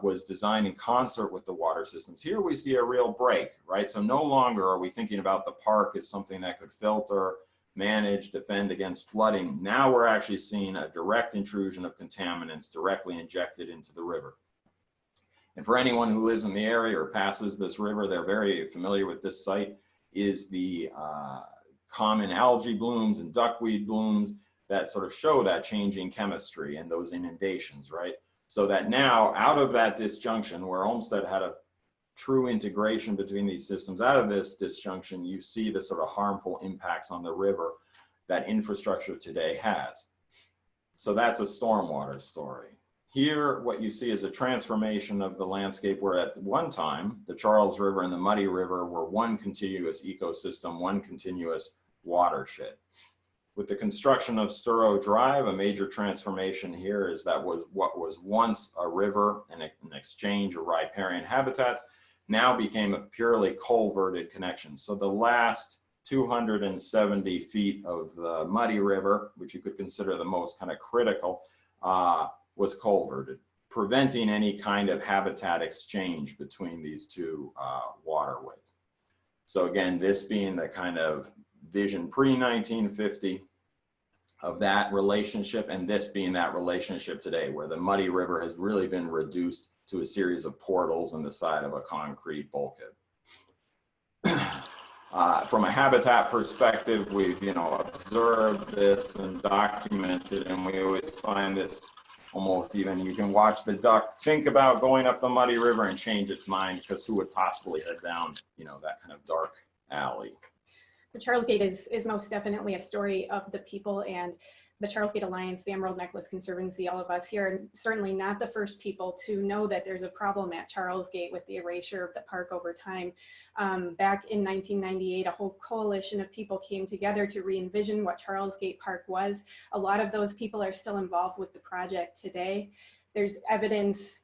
was designed in concert with the water systems. Here we see a real break, right? So no longer are we thinking about the park as something that could filter, manage, defend against flooding. Now we're actually seeing a direct intrusion of contaminants directly injected into the river. And for anyone who lives in the area or passes this river, they're very familiar with this site, is the common algae blooms and duckweed blooms that sort of show that changing chemistry and those inundations, right? So that now, out of that disjunction, where Olmsted had a true integration between these systems, out of this disjunction, you see the sort of harmful impacts on the river that infrastructure today has. So that's a stormwater story. Here, what you see is a transformation of the landscape where at one time, the Charles River and the Muddy River were one continuous ecosystem, one continuous watershed. With the construction of Sturrow Drive, a major transformation here is that what was once a river and an exchange of riparian habitats now became a purely culverted connection. So the last 270 feet of the Muddy River, which you could consider the most kind of critical, was culverted, preventing any kind of habitat exchange between these two waterways. So again, this being the kind of vision pre-1950 of that relationship, and this being that relationship today, where the Muddy River has really been reduced to a series of portals in the side of a concrete bulkhead. From a habitat perspective, we've observed this and documented, and we always find this almost even, you can watch the duck think about going up the Muddy River and change its mind, because who would possibly head down that kind of dark alley. The Charlesgate is most definitely a story of the people, and the Charlesgate Alliance, the Emerald Necklace Conservancy, all of us here are certainly not the first people to know that there's a problem at Charlesgate with the erasure of the park over time. Back in 1998, a whole coalition of people came together to re-envision what Charlesgate Park was. A lot of those people are still involved with the project today. There's evidence,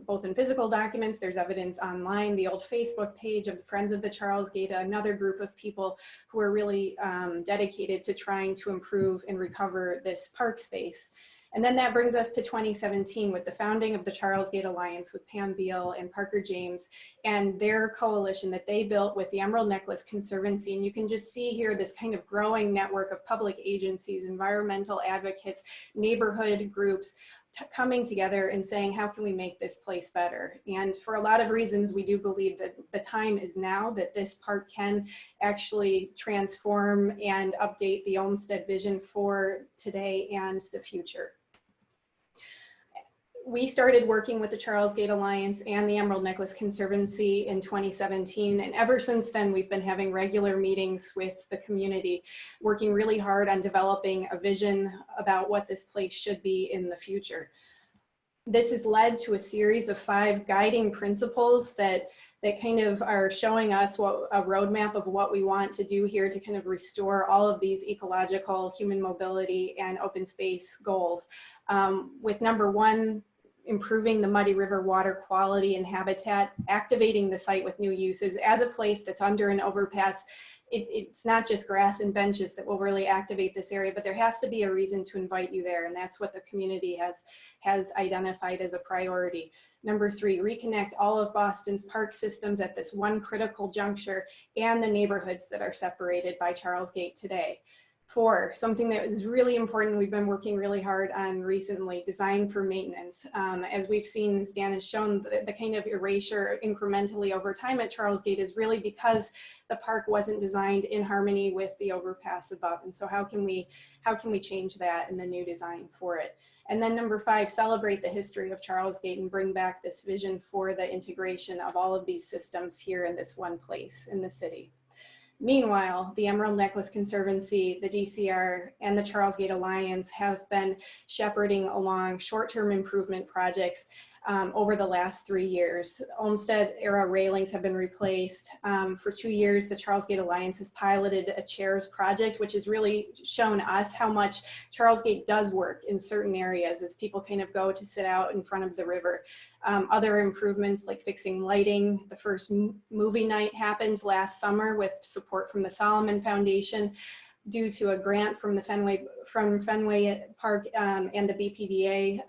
both in physical documents, there's evidence online, the old Facebook page of the Friends of the Charlesgate, another group of people who are really dedicated to trying to improve and recover this park space. And then that brings us to 2017 with the founding of the Charlesgate Alliance with Pam Beal and Parker James and their coalition that they built with the Emerald Necklace Conservancy. And you can just see here this kind of growing network of public agencies, environmental advocates, neighborhood groups, coming together and saying, how can we make this place better? And for a lot of reasons, we do believe that the time is now, that this park can actually transform and update the Olmsted vision for today and the future. We started working with the Charlesgate Alliance and the Emerald Necklace Conservancy in 2017. And ever since then, we've been having regular meetings with the community, working really hard on developing a vision about what this place should be in the future. This has led to a series of 5 guiding principles that kind of are showing us a roadmap of what we want to do here to kind of restore all of these ecological, human mobility, and open space goals. With number 1, improving the Muddy River water quality and habitat, activating the site with new uses. As a place that's under an overpass, it's not just grass and benches that will really activate this area, but there has to be a reason to invite you there, and that's what the community has identified as a priority. Number 3, reconnect all of Boston's park systems at this one critical juncture and the neighborhoods that are separated by Charlesgate today. 4, something that is really important, we've been working really hard on recently, design for maintenance. As we've seen, as Dan has shown, the kind of erasure incrementally over time at Charlesgate is really because the park wasn't designed in harmony with the overpass above. And so how can we change that in the new design for it? And then number 5, celebrate the history of Charlesgate and bring back this vision for the integration of all of these systems here in this one place in the city. Meanwhile, the Emerald Necklace Conservancy, the DCR, and the Charlesgate Alliance have been shepherding along short-term improvement projects over the last 3 years. Olmsted era railings have been replaced. For 2 years, the Charlesgate Alliance has piloted a chairs project, which has really shown us how much Charlesgate does work in certain areas as people kind of go to sit out in front of the river. Other improvements like fixing lighting. The first movie night happened last summer with support from the Solomon Foundation due to a grant from the Fenway Park and the BPDA.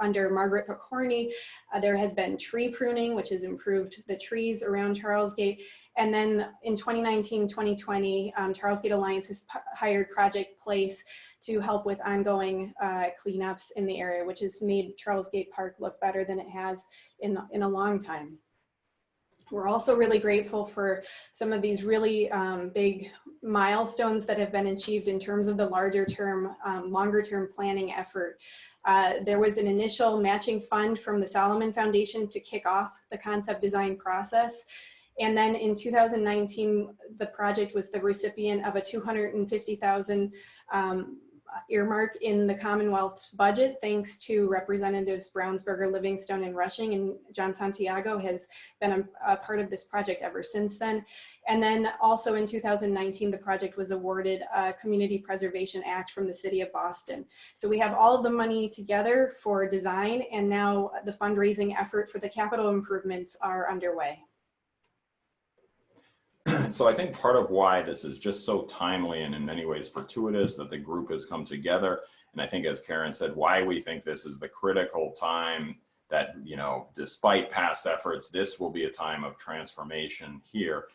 Under Margaret Picorni, there has been tree pruning, which has improved the trees around Charlesgate. And then in 2019-2020, Charlesgate Alliance has hired Project Place to help with ongoing cleanups in the area, which has made Charlesgate Park look better than it has in a long time. We're also really grateful for some of these really big milestones that have been achieved in terms of the longer term planning effort. There was an initial matching fund from the Solomon Foundation to kick off the concept design process. And then in 2019, the project was the recipient of a $250,000 earmark in the Commonwealth's budget, thanks to Representatives Brownsberger, Livingstone, and Rushing, and John Santiago has been a part of this project ever since then. And then also in 2019, the project was awarded a Community Preservation Act from the City of Boston. So we have all of the money together for design, and now the fundraising effort for the capital improvements are underway. So I think part of why this is just so timely and in many ways fortuitous that the group has come together, and I think as Karen said, why we think this is the critical time that, you know, despite past efforts, this will be a time of transformation here,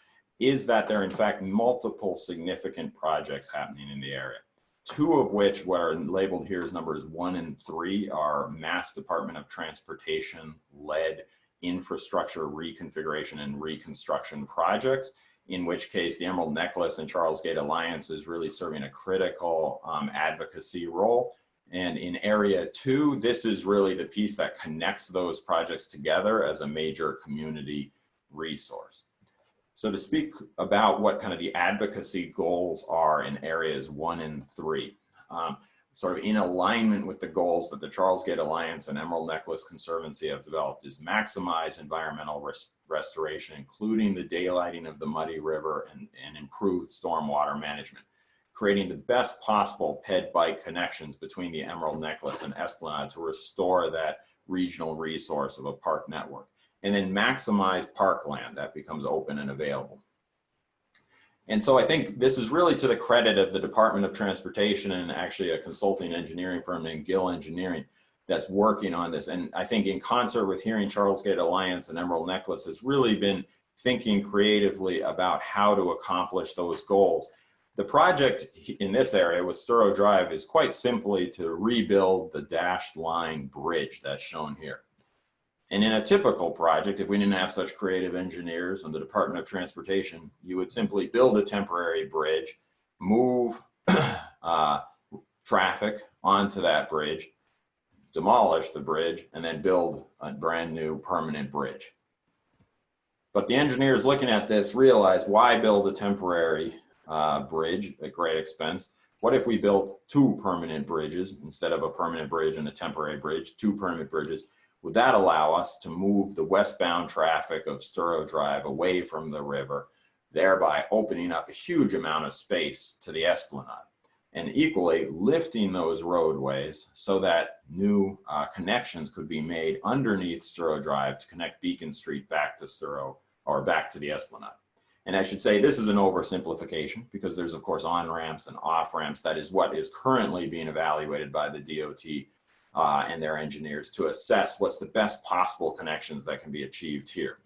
is that there are in fact multiple significant projects happening in the area. 2 of which, what are labeled here as numbers 1 and 3, are Mass Department of Transportation led infrastructure reconfiguration and reconstruction projects, in which case the Emerald Necklace and Charlesgate Alliance is really serving a critical advocacy role. And in area 2, this is really the piece that connects those projects together as a major community resource. So to speak about what kind of the advocacy goals are in areas 1 and 3, sort of in alignment with the goals that the Charlesgate Alliance and Emerald Necklace Conservancy have developed, is maximize environmental restoration, including the daylighting of the Muddy River and improved stormwater management, creating the best possible ped-bike connections between the Emerald Necklace and Esplanade to restore that regional resource of a park network, and then maximize parkland that becomes open and available. And so I think this is really to the credit of the Department of Transportation and actually a consulting engineering firm named Gill Engineering that's working on this. And I think in concert with Hearing Charlesgate Alliance and Emerald Necklace has really been thinking creatively about how to accomplish those goals. The project in this area with Sturrow Drive is quite simply to rebuild the dashed line bridge that's shown here. And in a typical project, if we didn't have such creative engineers and the Department of Transportation, you would simply build a temporary bridge, move traffic onto that bridge, demolish the bridge, and then build a brand new permanent bridge. But the engineers looking at this realized, why build a temporary bridge at great expense? What if we built 2 permanent bridges instead of a permanent bridge and a temporary bridge, 2 permanent bridges? Would that allow us to move the westbound traffic of Sturrow Drive away from the river, thereby opening up a huge amount of space to the Esplanade, and equally lifting those roadways so that new connections could be made underneath Sturrow Drive to connect Beacon Street back to Sturrow, or back to the Esplanade. And I should say this is an oversimplification, because there's of course on-ramps and off-ramps. That is what is currently being evaluated by the DOT and their engineers to assess what's the best possible connections that can be achieved here.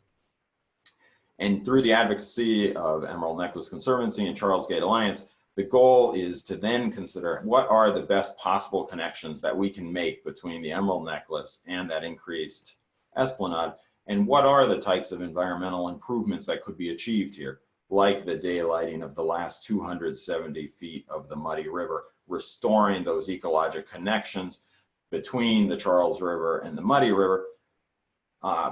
And through the advocacy of Emerald Necklace Conservancy and Charlesgate Alliance, the goal is to then consider what are the best possible connections that we can make between the Emerald Necklace and that increased Esplanade, and what are the types of environmental improvements that could be achieved here, like the daylighting of the last 270 feet of the Muddy River, restoring those ecologic connections between the Charles River and the Muddy River,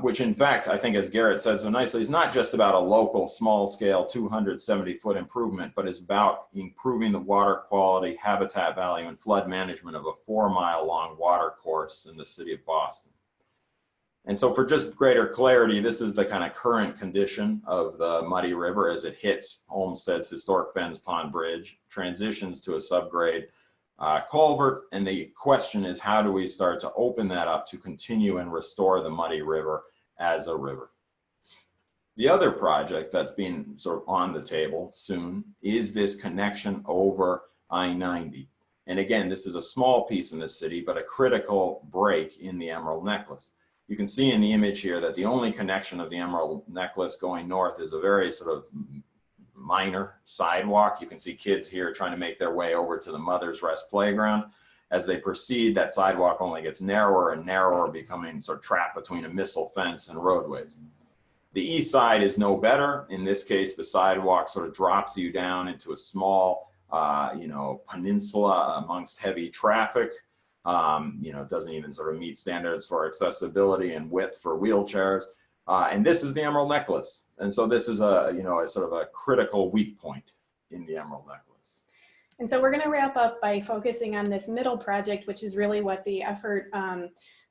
which in fact, I think as Garrett said so nicely, is not just about a local small scale 270-foot improvement, but is about improving the water quality, habitat value, and flood management of a 4-mile long water course in the city of Boston. And so for just greater clarity, this is the kind of current condition of the Muddy River as it hits Olmsted's historic Fens Pond Bridge, transitions to a subgrade culvert, and the question is, how do we start to open that up to continue and restore the Muddy River as a river? The other project that's being sort of on the table soon is this connection over I-90. And again, this is a small piece in the city, but a critical break in the Emerald Necklace. You can see in the image here that the only connection of the Emerald Necklace going north is a very sort of minor sidewalk. You can see kids here trying to make their way over to the Mother's Rest playground. As they proceed, that sidewalk only gets narrower and narrower, becoming sort of trapped between a missile fence and roadways. The east side is no better. In this case, the sidewalk sort of drops you down into a small, peninsula amongst heavy traffic. It doesn't even sort of meet standards for accessibility and width for wheelchairs. And this is the Emerald Necklace. And so this is a sort of a critical weak point in the Emerald Necklace. And so we're going to wrap up by focusing on this middle project, which is really what the effort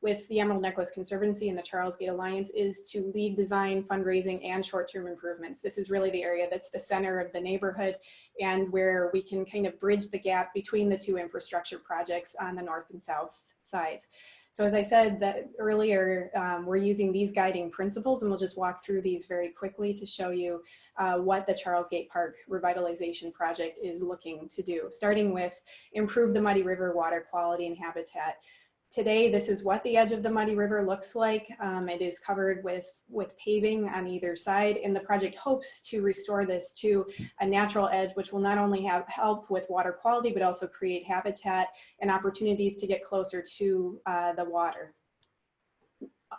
with the Emerald Necklace Conservancy and the Charlesgate Alliance is to lead design, fundraising, and short-term improvements. This is really the area that's the center of the neighborhood and where we can kind of bridge the gap between the 2 infrastructure projects on the north and south sides. So as I said that earlier, we're using these guiding principles, and we'll just walk through these very quickly to show you what the Charlesgate Park revitalization project is looking to do, starting with improve the Muddy River water quality and habitat. Today, this is what the edge of the Muddy River looks like. It is covered with paving on either side, and the project hopes to restore this to a natural edge, which will not only help with water quality, but also create habitat and opportunities to get closer to the water.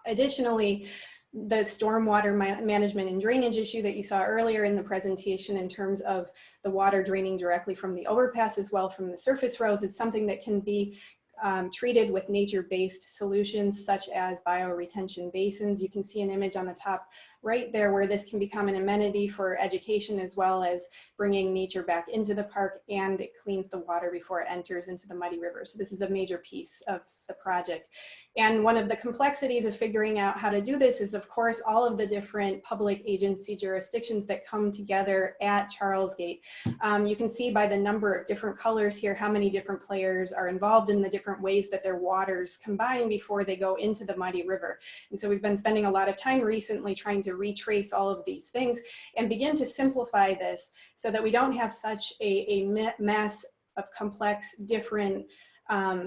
Additionally, the stormwater management and drainage issue that you saw earlier in the presentation in terms of the water draining directly from the overpass as well from the surface roads is something that can be treated with nature-based solutions such as bioretention basins. You can see an image on the top right there where this can become an amenity for education as well as bringing nature back into the park, and it cleans the water before it enters into the Muddy River. So this is a major piece of the project. And one of the complexities of figuring out how to do this is, of course, all of the different public agency jurisdictions that come together at Charlesgate. You can see by the number of different colors here how many different players are involved in the different ways that their waters combine before they go into the Muddy River. And so we've been spending a lot of time recently trying to retrace all of these things and begin to simplify this so that we don't have such a mess of complex different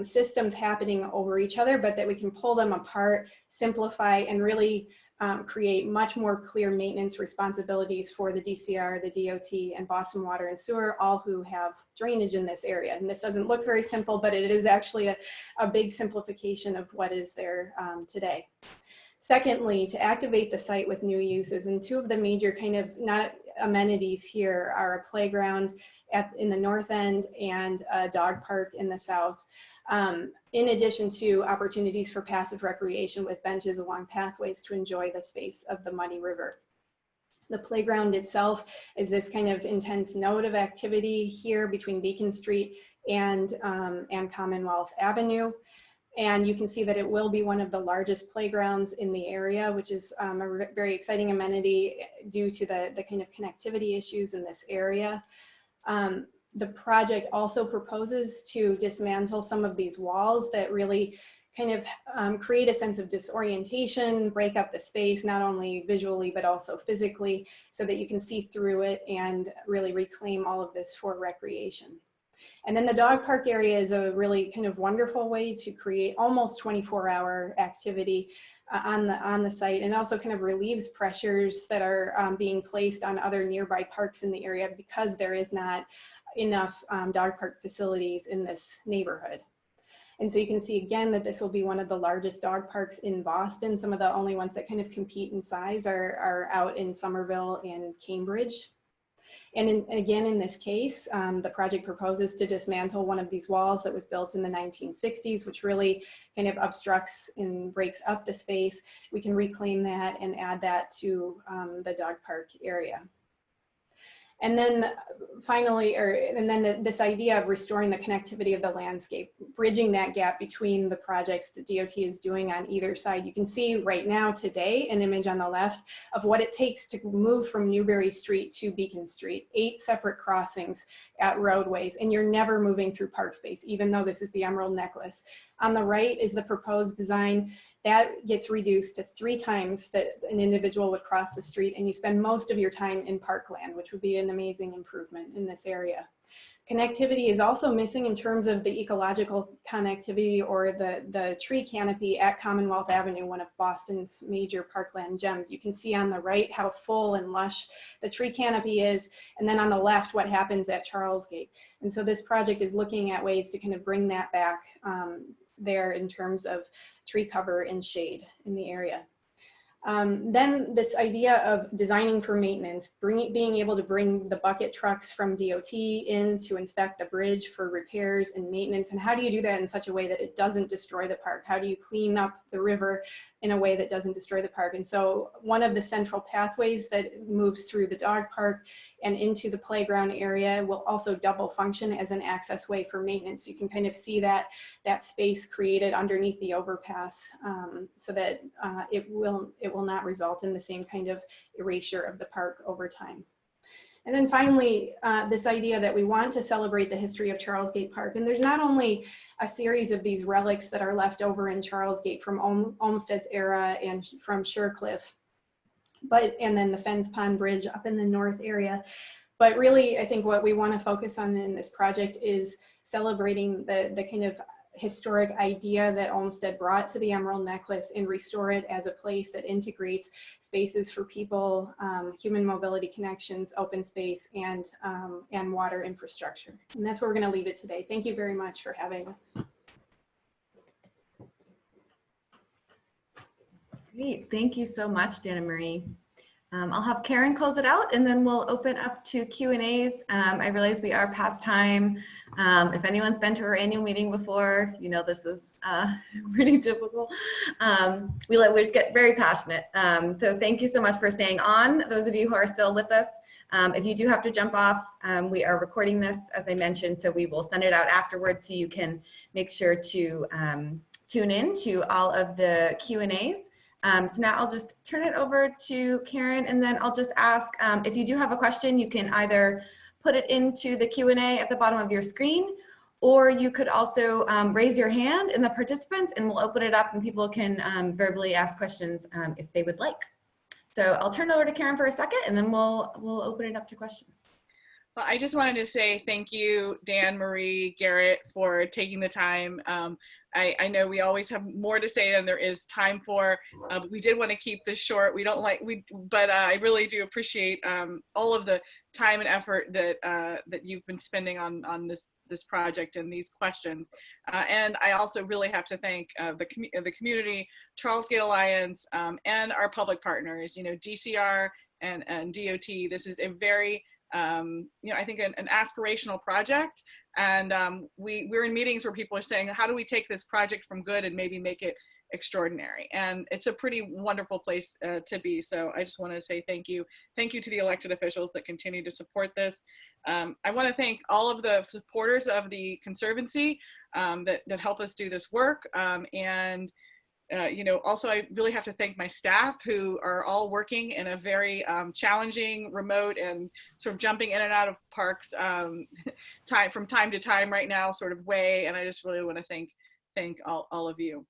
systems happening over each other, but that we can pull them apart, simplify, and really create much more clear maintenance responsibilities for the DCR, the DOT, and Boston Water and Sewer, all who have drainage in this area. And this doesn't look very simple, but it is actually a big simplification of what is there today. Secondly, to activate the site with new uses, and two of the major kind of not amenities here are a playground in the north end and a dog park in the south. In addition to opportunities for passive recreation with benches along pathways to enjoy the space of the muddy river. The playground itself is this kind of intense node of activity here between Beacon Street and Commonwealth Avenue. And you can see that it will be one of the largest playgrounds in the area, which is a very exciting amenity due to the kind of connectivity issues in this area. The project also proposes to dismantle some of these walls that really kind of create a sense of disorientation, break up the space, not only visually, but also physically, so that you can see through it and really reclaim all of this for recreation. And then the dog park area is a really kind of wonderful way to create almost 24-hour activity on the site, and also kind of relieves pressures that are being placed on other nearby parks in the area because there is not enough dog park facilities in this neighborhood. And so you can see again that this will be one of the largest dog parks in Boston. Some of the only ones that kind of compete in size are out in Somerville and Cambridge. And again, in this case, the project proposes to dismantle one of these walls that was built in the 1960s, which really kind of obstructs and breaks up the space. We can reclaim that and add that to the dog park area. And then finally, this idea of restoring the connectivity of the landscape, bridging that gap between the projects that DOT is doing on either side. You can see right now today an image on the left of what it takes to move from Newbury Street to Beacon Street, 8 separate crossings at roadways, and you're never moving through park space, even though this is the Emerald Necklace. On the right is the proposed design. That gets reduced to 3 times that an individual would cross the street, and you spend most of your time in parkland, which would be an amazing improvement in this area. Connectivity is also missing in terms of the ecological connectivity or the tree canopy at Commonwealth Avenue, one of Boston's major parkland gems. You can see on the right how full and lush the tree canopy is, and then on the left what happens at Charlesgate. And so this project is looking at ways to kind of bring that back there in terms of tree cover and shade in the area. Then this idea of designing for maintenance, being able to bring the bucket trucks from DOT in to inspect the bridge for repairs and maintenance. And how do you do that in such a way that it doesn't destroy the park? How do you clean up the river in a way that doesn't destroy the park? And so one of the central pathways that moves through the dog park and into the playground area will also double function as an access way for maintenance. You can kind of see that space created underneath the overpass so that it will not result in the same kind of erasure of the park over time. And then finally, this idea that we want to celebrate the history of Charlesgate Park. And there's not only a series of these relics that are left over in Charlesgate from Olmsted's era and from Surecliff, and then the Fence Pond Bridge up in the north area. But really, I think what we want to focus on in this project is celebrating the kind of historic idea that Olmsted brought to the Emerald Necklace and restore it as a place that integrates spaces for people, human mobility connections, open space, and water infrastructure. And that's where we're going to leave it today. Thank you very much for having us. Great, thank you so much, Dana Marie. I'll have Karen close it out and then we'll open up to Q&As. I realize we are past time. If anyone's been to our annual meeting before, you know this is pretty difficult. We just get very passionate. So thank you so much for staying on, those of you who are still with us. If you do have to jump off, we are recording this, as I mentioned, so we will send it out afterwards so you can make sure to tune in to all of the Q&As. So now I'll just turn it over to Karen, and then I'll just ask if you do have a question, you can either put it into the Q&A at the bottom of your screen, or you could also raise your hand in the participants and we'll open it up and people can verbally ask questions if they would like. So I'll turn it over to Karen for a second, and then we'll open it up to questions. Well, I just wanted to say thank you, Dan, Marie, Garrett, for taking the time. I know we always have more to say than there is time for, but we did want to keep this short. But I really do appreciate all of the time and effort that you've been spending on this project and these questions. And I also really have to thank the community, Charlesgate Alliance, and our public partners, DCR and DOT. This is a very I think an aspirational project, and we're in meetings where people are saying, how do we take this project from good and maybe make it extraordinary? And it's a pretty wonderful place to be. So I just want to say thank you to the elected officials that continue to support this. I want to thank all of the supporters of the Conservancy that help us do this work, and also I really have to thank my staff, who are all working in a very challenging, remote, and sort of jumping in and out of parks from time to time right now sort of way. And I just really want to thank all of you.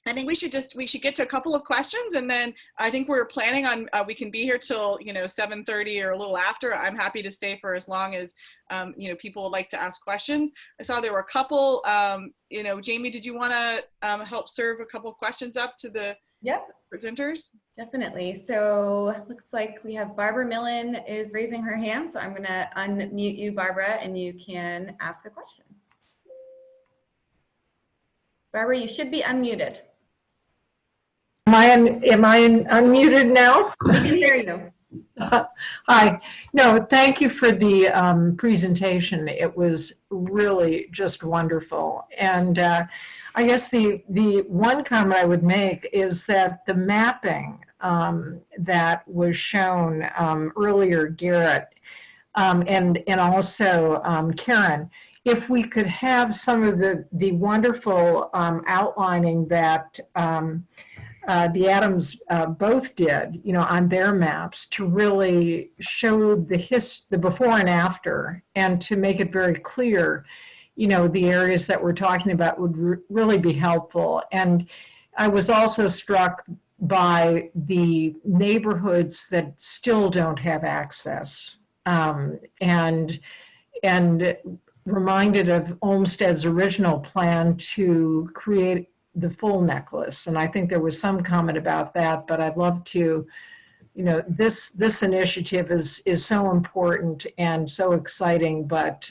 I think we should get to a couple of questions, and then I think we're planning on we can be here till 7:30 or a little after. I'm happy to stay for as long as people would like to ask questions. I saw there were a couple. Jamie, did you want to help serve a couple of questions up to the presenters? Definitely. So looks like we have Barbara Millen is raising her hand, so I'm going to unmute you, Barbara, and you can ask a question. Barbara, you should be unmuted. Am I unmuted now? We can hear you. Hi. No, thank you for the presentation. It was really just wonderful. And I guess the one comment I would make is that the mapping that was shown earlier, Garrett, and also Karen, if we could have some of the wonderful outlining that the Adams both did, on their maps, to really show the before and after, and to make it very clear, the areas that we're talking about would really be helpful. And I was also struck by the neighborhoods that still don't have access, and reminded of Olmsted's original plan to create the full necklace. And I think there was some comment about that, but I'd love to, this initiative is so important and so exciting, but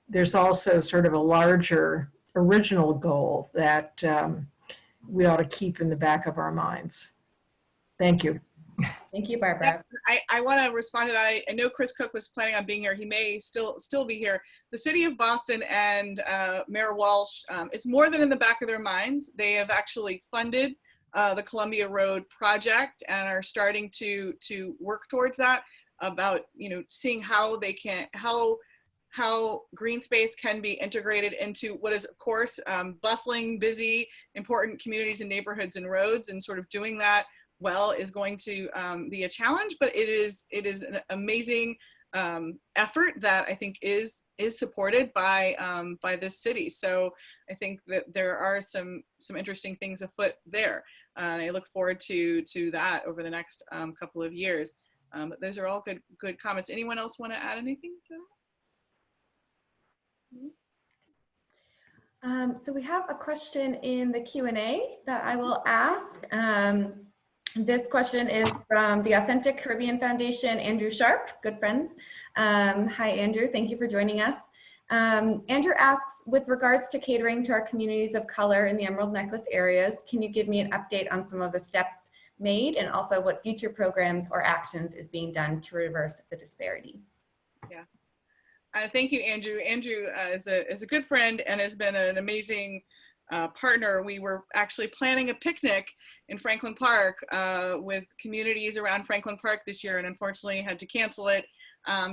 there's also sort of a larger original goal that we ought to keep in the back of our minds. Thank you. Thank you, Barbara. I want to respond to that. I know Chris Cook was planning on being here. He may still be here. The city of Boston and Mayor Walsh, it's more than in the back of their minds. They have actually funded the Columbia Road project and are starting to work towards that, about seeing how green space can be integrated into what is, of course, bustling, busy, important communities and neighborhoods and roads, and sort of doing that well is going to be a challenge, but it is an amazing effort that I think is supported by this city. So I think that there are some interesting things afoot there, and I look forward to that over the next couple of years. But those are all good comments. Anyone else want to add anything to that? So we have a question in the Q&A that I will ask. This question is from the Authentic Caribbean Foundation, Andrew Sharp, good friends. Hi, Andrew, thank you for joining us. Andrew asks, with regards to catering to our communities of color in the Emerald Necklace areas, can you give me an update on some of the steps made, and also what future programs or actions is being done to reverse the disparity? Yeah. Thank you, Andrew. Andrew is a good friend and has been an amazing partner. We were actually planning a picnic in Franklin Park with communities around Franklin Park this year, and unfortunately had to cancel it.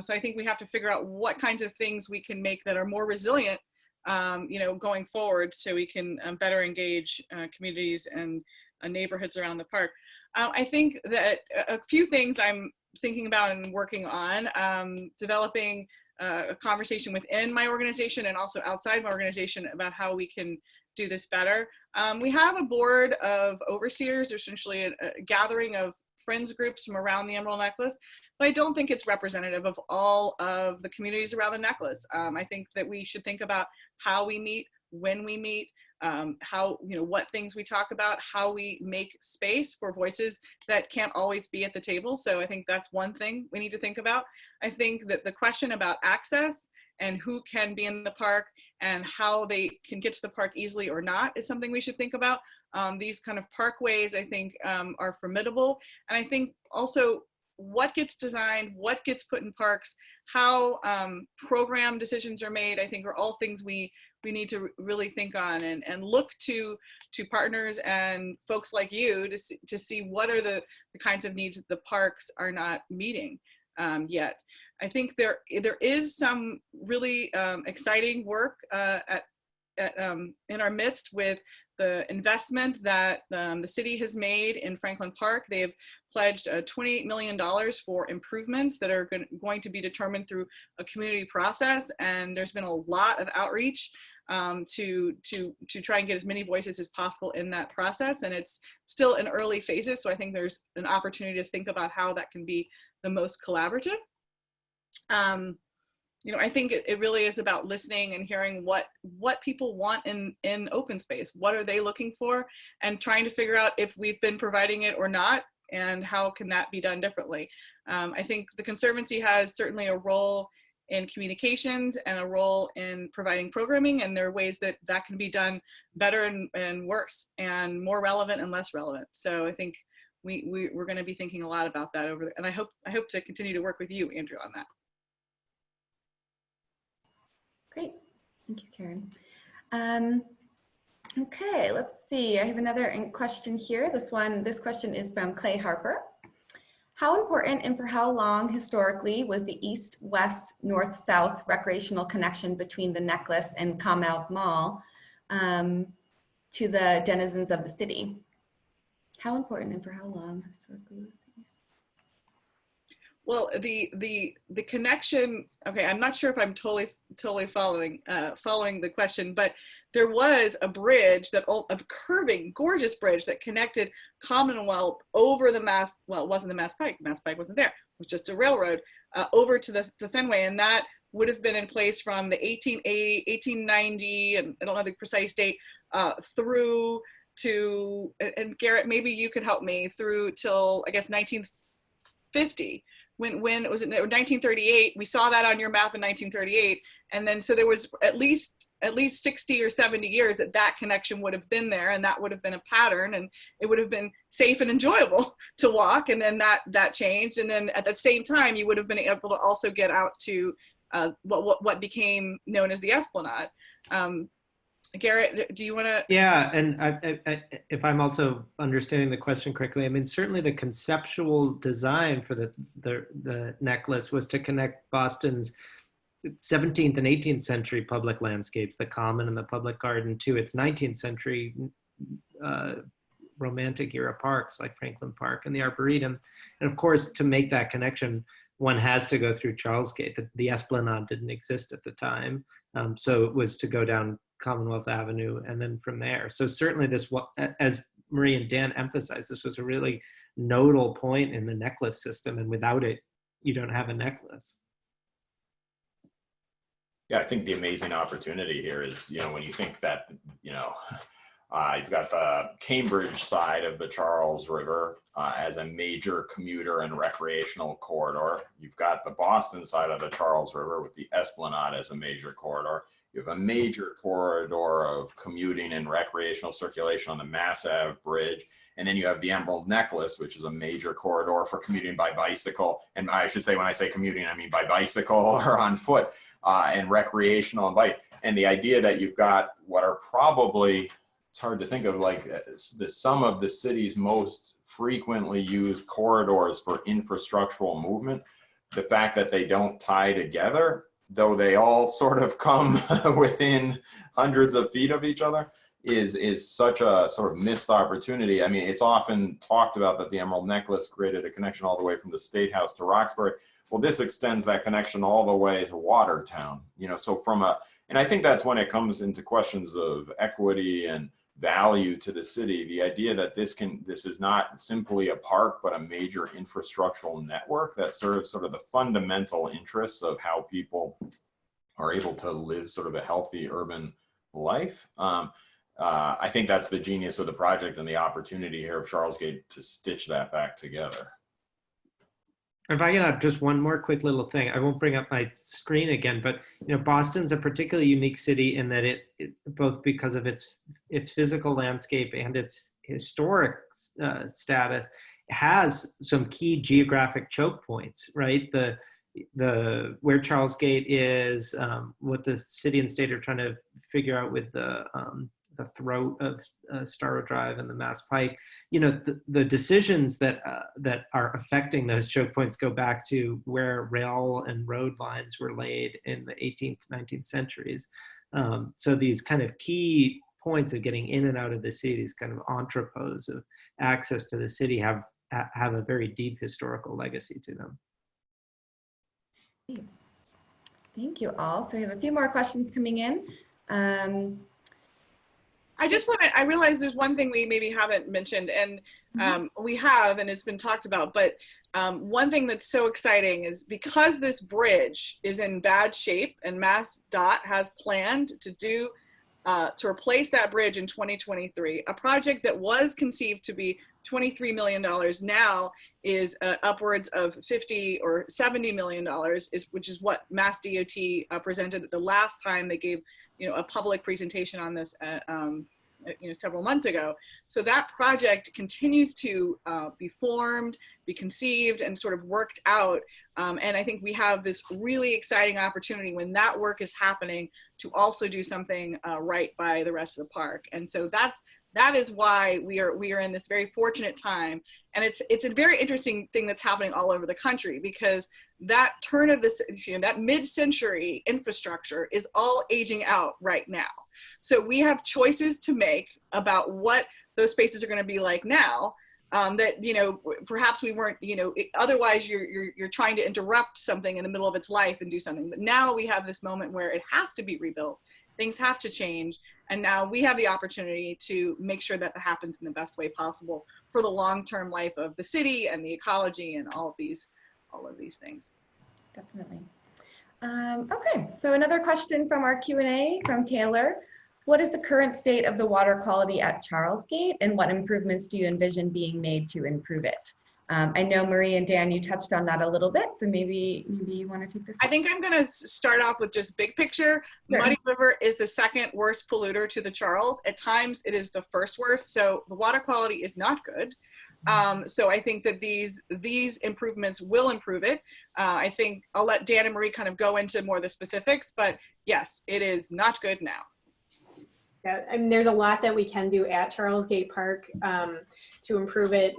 So I think we have to figure out what kinds of things we can make that are more resilient, going forward, so we can better engage communities and neighborhoods around the park. I think that a few things I'm thinking about and working on, developing a conversation within my organization and also outside my organization about how we can do this better. We have a board of overseers, essentially a gathering of friends groups from around the Emerald Necklace, but I don't think it's representative of all of the communities around the necklace. I think that we should think about how we meet, when we meet, how, what things we talk about, how we make space for voices that can't always be at the table. So I think that's one thing we need to think about. I think that the question about access and who can be in the park and how they can get to the park easily or not is something we should think about. These kind of parkways, I think, are formidable. And I think also what gets designed, what gets put in parks, how program decisions are made, I think are all things we need to really think on and look to partners and folks like you to see what are the kinds of needs that the parks are not meeting yet. I think there is some really exciting work in our midst with the investment that the city has made in Franklin Park. They have pledged $28 million for improvements that are going to be determined through a community process. And there's been a lot of outreach to try and get as many voices as possible in that process. And it's still in early phases. So I think there's an opportunity to think about how that can be the most collaborative. I think it really is about listening and hearing what people want in open space. What are they looking for? And trying to figure out if we've been providing it or not, and how can that be done differently. I think the Conservancy has certainly a role in communications and a role in providing programming, and there are ways that can be done better and worse, and more relevant and less relevant. So I think we're going to be thinking a lot about that and I hope to continue to work with you, Andrew, on that. Great, thank you, Karen. Okay, let's see. I have another question here. This question is from Clay Harper. How important and for how long historically was the east, west, north, south recreational connection between the necklace and Commonwealth Mall to the denizens of the city? How important and for how long historically was the east? Well, the connection, okay, I'm not sure if I'm totally following the question, but there was a bridge, a curving, gorgeous bridge that connected Commonwealth over the Mass, well, it wasn't the Mass Pike wasn't there, it was just a railroad, over to the Fenway, and that would have been in place from the 1880, 1890, and I don't know the precise date, through to, and Garrett, maybe you could help me, through till, I guess, 1950. When was it, 1938, we saw that on your map in 1938. And then, so there was at least 60 or 70 years that connection would have been there, and that would have been a pattern, and it would have been safe and enjoyable to walk. And then that changed. And then at the same time, you would have been able to also get out to what became known as the Esplanade. Garrett, do you want to? Yeah, and I, if I'm also understanding the question correctly, I mean, certainly the conceptual design for the necklace was to connect Boston's 17th and 18th century public landscapes, the Common and the Public Garden, to its 19th century Romantic era parks like Franklin Park and the Arboretum. And of course, to make that connection, one has to go through Charlesgate. The Esplanade didn't exist at the time, so it was to go down Commonwealth Avenue and then from there. So certainly this, as Marie and Dan emphasized, this was a really nodal point in the necklace system, and without it, you don't have a necklace. Yeah, I think the amazing opportunity here is, when you think that, you've got the Cambridge side of the Charles River as a major commuter and recreational corridor. You've got the Boston side of the Charles River with the Esplanade as a major corridor. You have a major corridor of commuting and recreational circulation on the Mass Ave Bridge. And then you have the Emerald Necklace, which is a major corridor for commuting by bicycle. And I should say, when I say commuting, I mean by bicycle or on foot, and recreational and bike. And the idea that you've got what are probably, it's hard to think of, like some of the city's most frequently used corridors for infrastructural movement, the fact that they don't tie together, though they all sort of come within hundreds of feet of each other, is such a sort of missed opportunity. I mean, it's often talked about that the Emerald Necklace created a connection all the way from the State House to Roxbury. Well, this extends that connection all the way to Watertown, you know, so and I think that's when it comes into questions of equity and value to the city, the idea that this is not simply a park, but a major infrastructural network that serves sort of the fundamental interests of how people are able to live sort of a healthy urban life. I think that's the genius of the project and the opportunity here of Charlesgate to stitch that back together. If I can add just one more quick little thing, I won't bring up my screen again, but you know, Boston's a particularly unique city in that it both because of its physical landscape and its historic status, has some key geographic choke points, right? The where Charlesgate is, what the city and state are trying to figure out with the throat of Starrow Drive and the Mass Pike, you know, the decisions that are affecting those choke points go back to where rail and road lines were laid in the 18th, 19th centuries. So these kind of key points of getting in and out of the city, these kind of entrepôts of access to the city have a very deep historical legacy to them. Thank you all. So we have a few more questions coming in. I realize there's one thing we maybe haven't mentioned, and we have, and it's been talked about, but one thing that's so exciting is because this bridge is in bad shape and MassDOT has planned to replace that bridge in 2023, a project that was conceived to be $23 million now is upwards of $50 or $70 million, which is what MassDOT presented the last time they gave, you know, a public presentation on this, you know, several months ago. So that project continues to be formed, be conceived, and sort of worked out. And I think we have this really exciting opportunity when that work is happening to also do something right by the rest of the park. And so that is why we are in this very fortunate time. And it's a very interesting thing that's happening all over the country, because that turn of this, you know, that mid-century infrastructure is all aging out right now. So we have choices to make about what those spaces are going to be like now, that, you know, perhaps we weren't, you know, otherwise you're trying to interrupt something in the middle of its life and do something. But now we have this moment where it has to be rebuilt. Things have to change. And now we have the opportunity to make sure that happens in the best way possible for the long-term life of the city and the ecology and all of these things. Definitely. Okay, so another question from our Q&A from Taylor. What is the current state of the water quality at Charlesgate, and what improvements do you envision being made to improve it? I know Marie and Dan, you touched on that a little bit, so maybe you want to take this one. I think I'm going to start off with just big picture. Sure. Muddy River is the second worst polluter to the Charles. At times it is the first worst, so the water quality is not good. So I think that these improvements will improve it. I think I'll let Dan and Marie kind of go into more of the specifics, but yes, it is not good now. Yeah, I mean, there's a lot that we can do at Charlesgate Park to improve it,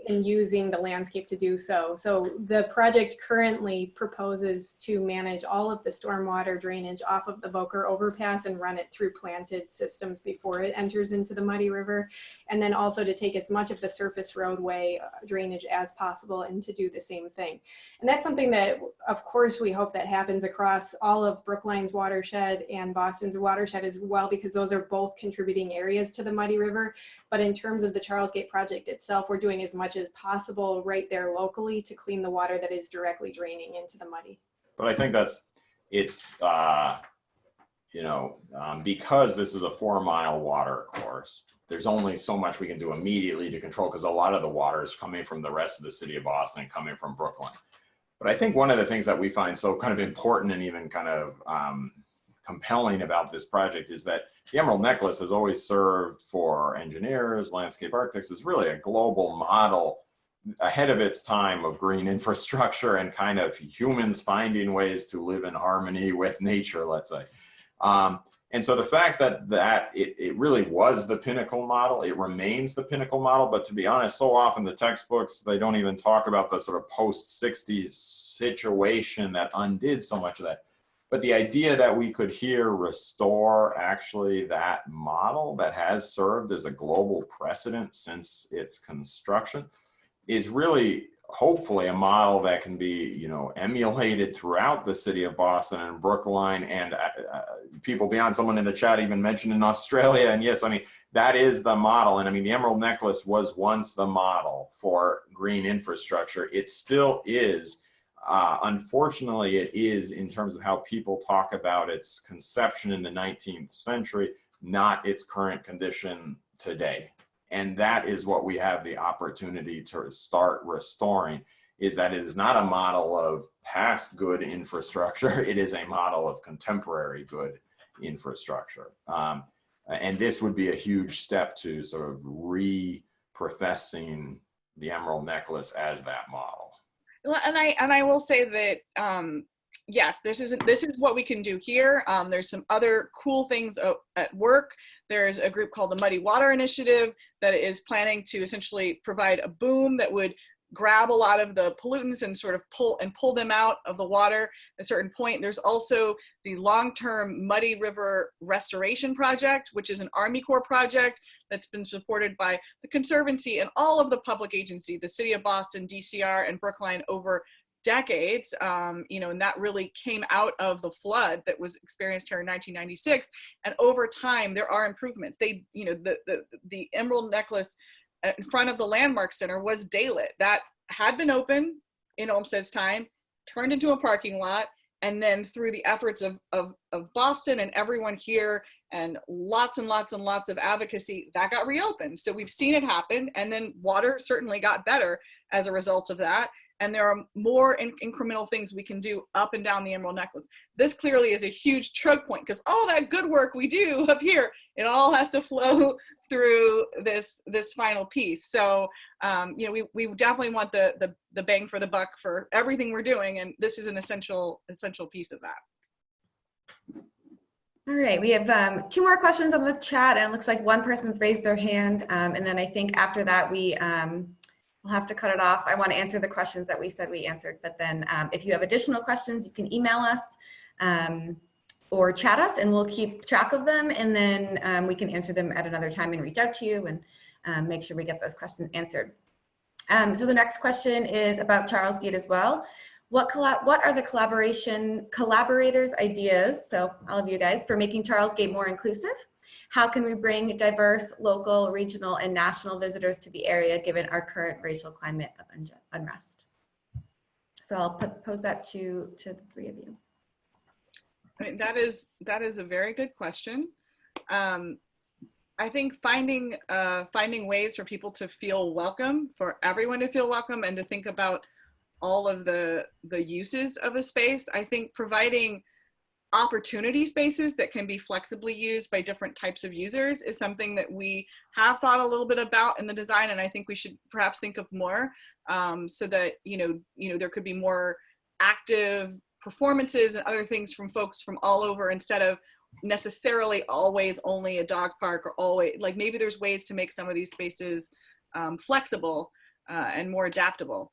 and using the landscape to do so. So the project currently proposes to manage all of the stormwater drainage off of the Voker overpass and run it through planted systems before it enters into the Muddy River. And then also to take as much of the surface roadway drainage as possible and to do the same thing. And that's something that, of course, we hope that happens across all of Brookline's watershed and Boston's watershed as well, because those are both contributing areas to the Muddy River. But in terms of the Charlesgate project itself, we're doing as much as possible right there locally to clean the water that is directly draining into the Muddy. But I think it's you know, because this is a 4-mile water course, there's only so much we can do immediately to control, because a lot of the water is coming from the rest of the city of Boston, coming from Brooklyn. But I think one of the things that we find so kind of important and even kind of compelling about this project is that the Emerald Necklace has always served for engineers, landscape architects, as really a global model ahead of its time of green infrastructure and kind of humans finding ways to live in harmony with nature, let's say. And so the fact that it really was the pinnacle model, it remains the pinnacle model, but to be honest, so often the textbooks, they don't even talk about the sort of post-60s situation that undid so much of that. But the idea that we could here restore actually that model that has served as a global precedent since its construction is really hopefully a model that can be, you know, emulated throughout the city of Boston and Brookline, and people beyond, someone in the chat even mentioned in Australia. And yes, I mean, that is the model. And I mean, the Emerald Necklace was once the model for green infrastructure. It still is. Unfortunately, it is, in terms of how people talk about its conception in the 19th century, not its current condition today. And that is what we have the opportunity to start restoring, is that it is not a model of past good infrastructure. It is a model of contemporary good infrastructure. And this would be a huge step to sort of re-professing the Emerald Necklace as that model. Well, and I will say that yes, this is what we can do here. There's some other cool things at work. There's a group called the Muddy Water Initiative that is planning to essentially provide a boom that would grab a lot of the pollutants and sort of pull them out of the water at a certain point. There's also the long-term Muddy River Restoration Project, which is an Army Corps project that's been supported by the Conservancy and all of the public agencies, the City of Boston, DCR, and Brookline over decades, you know, and that really came out of the flood that was experienced here in 1996. And over time, there are improvements. They, you know, the Emerald Necklace in front of the Landmark Center was daylit. That had been open in Olmsted's time, turned into a parking lot, and then through the efforts of Boston and everyone here and lots and lots and lots of advocacy, that got reopened. So we've seen it happen, and then water certainly got better as a result of that. And there are more incremental things we can do up and down the Emerald Necklace. This clearly is a huge choke point, because all that good work we do up here, it all has to flow through this final piece. So, you know, we definitely want the bang for the buck for everything we're doing, and this is an essential piece of that. All right, we have 2 more questions on the chat, and it looks like one person's raised their hand, and then I think after that we'll have to cut it off. I want to answer the questions that we said we answered, but then if you have additional questions, you can email us or chat us, and we'll keep track of them, and then we can answer them at another time and reach out to you and make sure we get those questions answered. So the next question is about Charlesgate as well. What are the collaborators' ideas, so all of you guys, for making Charlesgate more inclusive? How can we bring diverse local, regional, and national visitors to the area given our current racial climate of unrest? So I'll pose that to the 3 of you. I mean, that is a very good question. I think finding ways for people to feel welcome, for everyone to feel welcome, and to think about all of the uses of a space. I think providing opportunity spaces that can be flexibly used by different types of users is something that we have thought a little bit about in the design, and I think we should perhaps think of more, so that you know there could be more active performances and other things from folks from all over, instead of necessarily always only a dog park, or always, like, maybe there's ways to make some of these spaces flexible and more adaptable.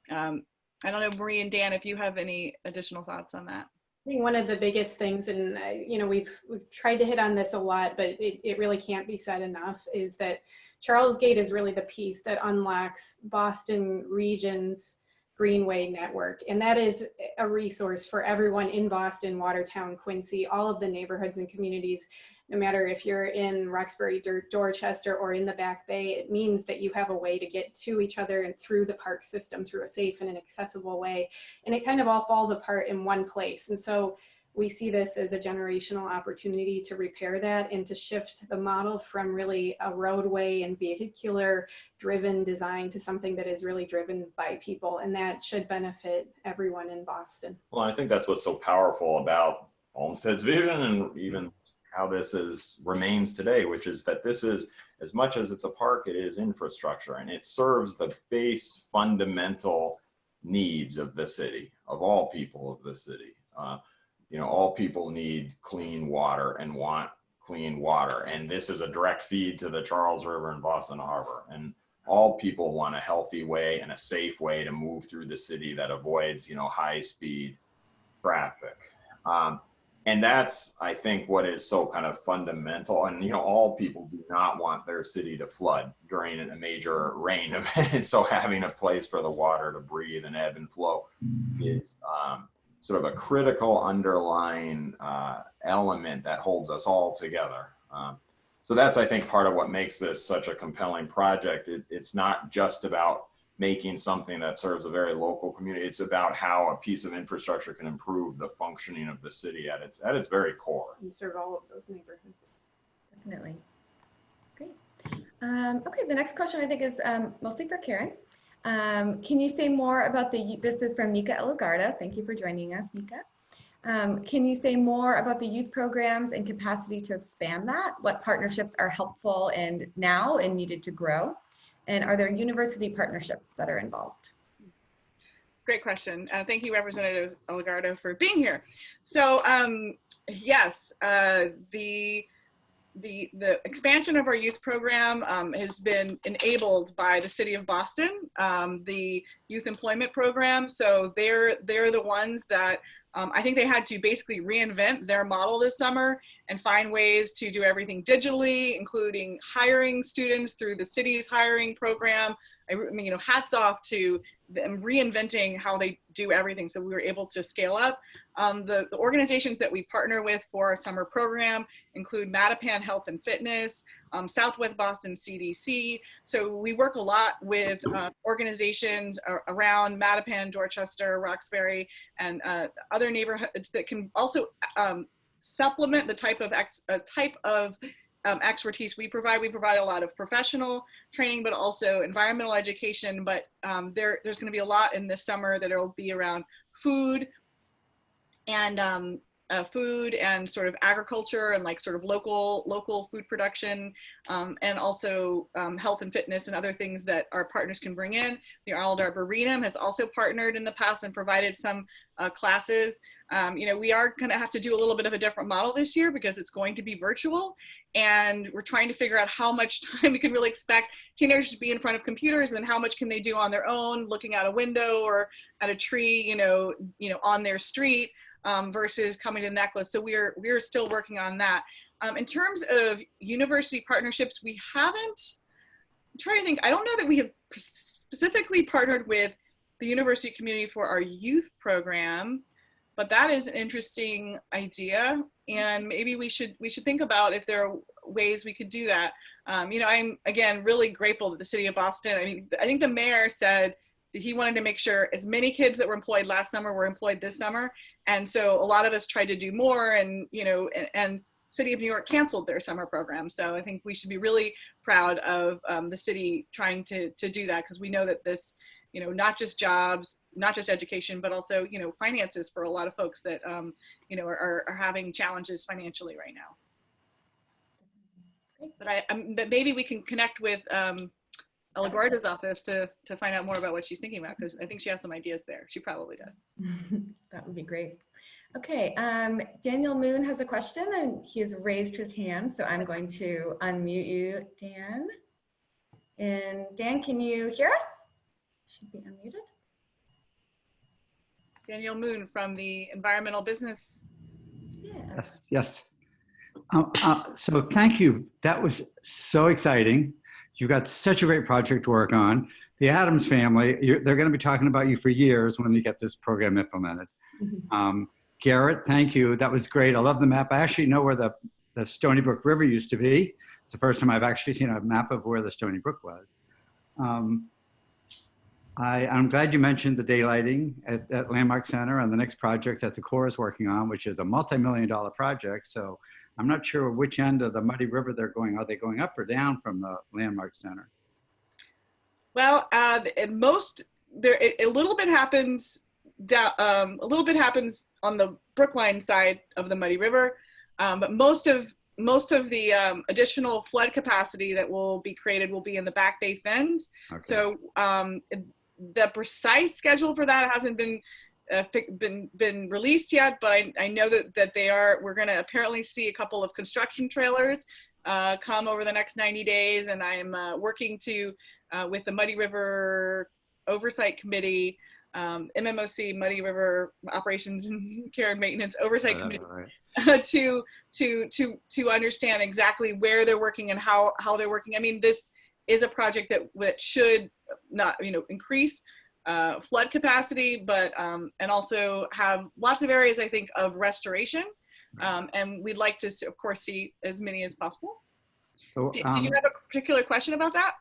I don't know, Marie and Dan, if you have any additional thoughts on that. I think one of the biggest things, and you know, we've tried to hit on this a lot, but it really can't be said enough, is that Charlesgate is really the piece that unlocks Boston region's Greenway network. And that is a resource for everyone in Boston, Watertown, Quincy, all of the neighborhoods and communities. No matter if you're in Roxbury, Dorchester, or in the Back Bay, it means that you have a way to get to each other and through the park system through a safe and an accessible way. And it kind of all falls apart in one place. And so we see this as a generational opportunity to repair that and to shift the model from really a roadway and vehicular driven design to something that is really driven by people. And that should benefit everyone in Boston. Well, I think that's what's so powerful about Olmsted's vision, and even how this remains today, which is that this is, as much as it's a park, it is infrastructure, and it serves the base fundamental needs of the city, of all people of the city. You know, all people need clean water and want clean water. And this is a direct feed to the Charles River and Boston Harbor. And all people want a healthy way and a safe way to move through the city that avoids, you know, high speed traffic. And that's, I think, what is so kind of fundamental. And, you know, all people do not want their city to flood during a major rain event. So having a place for the water to breathe and ebb and flow is sort of a critical underlying element that holds us all together. So that's, I think, part of what makes this such a compelling project. It's not just about making something that serves a very local community. It's about how a piece of infrastructure can improve the functioning of the city at its very core. And serve all of those neighborhoods. Definitely. Great. Okay, the next question I think is mostly for Karen. Can you say more about this is from Nika Elugarda. Thank you for joining us, Nika. Can you say more about the youth programs and capacity to expand that? What partnerships are helpful and now and needed to grow? And are there university partnerships that are involved? Great question. Thank you, Representative Elugarda, for being here. So yes, the expansion of our youth program has been enabled by the City of Boston, the Youth Employment Program. So they're the ones that I think they had to basically reinvent their model this summer and find ways to do everything digitally, including hiring students through the city's hiring program. I mean, you know, hats off to them reinventing how they do everything. So we were able to scale up. The organizations that we partner with for our summer program include Mattapan Health and Fitness, Southwest Boston CDC. So we work a lot with organizations around Mattapan, Dorchester, Roxbury, and other neighborhoods that can also supplement the type of expertise we provide. We provide a lot of professional training, but also environmental education. But there's going to be a lot in this summer that will be around food and sort of agriculture and like sort of local food production, and also health and fitness and other things that our partners can bring in. The Arnold Arboretum has also partnered in the past and provided some classes. You know, we are going to have to do a little bit of a different model this year because it's going to be virtual, and we're trying to figure out how much time we can really expect teenagers to be in front of computers, and then how much can they do on their own, looking out a window or at a tree, you know, on their street, versus coming to the necklace. So we're still working on that. In terms of university partnerships, we haven't. I'm trying to think. I don't know that we have specifically partnered with the university community for our youth program, but that is an interesting idea, and maybe we should think about if there are ways we could do that. You know, I'm again really grateful that the City of Boston. I mean, I think the mayor said that he wanted to make sure as many kids that were employed last summer were employed this summer, and so a lot of us tried to do more, and you know, and City of New York canceled their summer program. So I think we should be really proud of the city trying to do that, because we know that this, you know, not just jobs, not just education, but also, you know, finances for a lot of folks that, you know, are having challenges financially right now. But maybe we can connect with Elugarda's office to find out more about what she's thinking about, because I think she has some ideas there. She probably does. That would be great. Okay, Daniel Moon has a question and he has raised his hand, so I'm going to unmute you, Dan. And Dan, can you hear us? Should be unmuted. Daniel Moon from the Environmental Business. Yeah. Yes. So thank you. That was so exciting. You got such a great project to work on. The Adams family, they're going to be talking about you for years when you get this program implemented. Mm-hmm. Garrett, thank you. That was great. I love the map. I actually know where the Stony Brook River used to be. It's the first time I've actually seen a map of where the Stony Brook was. I'm glad you mentioned the daylighting at Landmark Center and the next project that the Corps is working on, which is a multi-million-dollar project. So I'm not sure which end of the Muddy River they're going. Are they going up or down from the Landmark Center? Well, at most, a little bit happens down, a little bit happens on the Brookline side of the Muddy River, but most of the additional flood capacity that will be created will be in the Back Bay Fens. Okay. So the precise schedule for that hasn't been released yet, but I know that we're going to apparently see a couple of construction trailers come over the next 90 days, and I am working with the Muddy River Oversight Committee MMOC, Muddy River Operations and Care and Maintenance Oversight Committee, Right. to understand exactly where they're working and how they're working. I mean, this is a project that should not, increase flood capacity, but and also have lots of areas, I think, of restoration. And we'd like to, of course, see as many as possible. So, Did you have a particular question about that?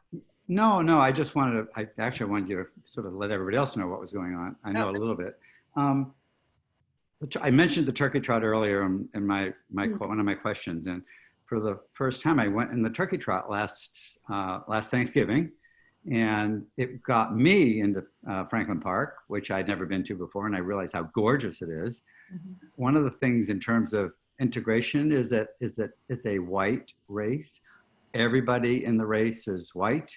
No, I just wanted to, I actually wanted you to sort of let everybody else know what was going on. I know a little bit. I mentioned the turkey trot earlier in one of my questions, and for the first time I went in the turkey trot last Thanksgiving, and it got me into Franklin Park, which I'd never been to before, and I realized how gorgeous it is. Mm-hmm. One of the things in terms of integration is that it's a white race. Everybody in the race is white.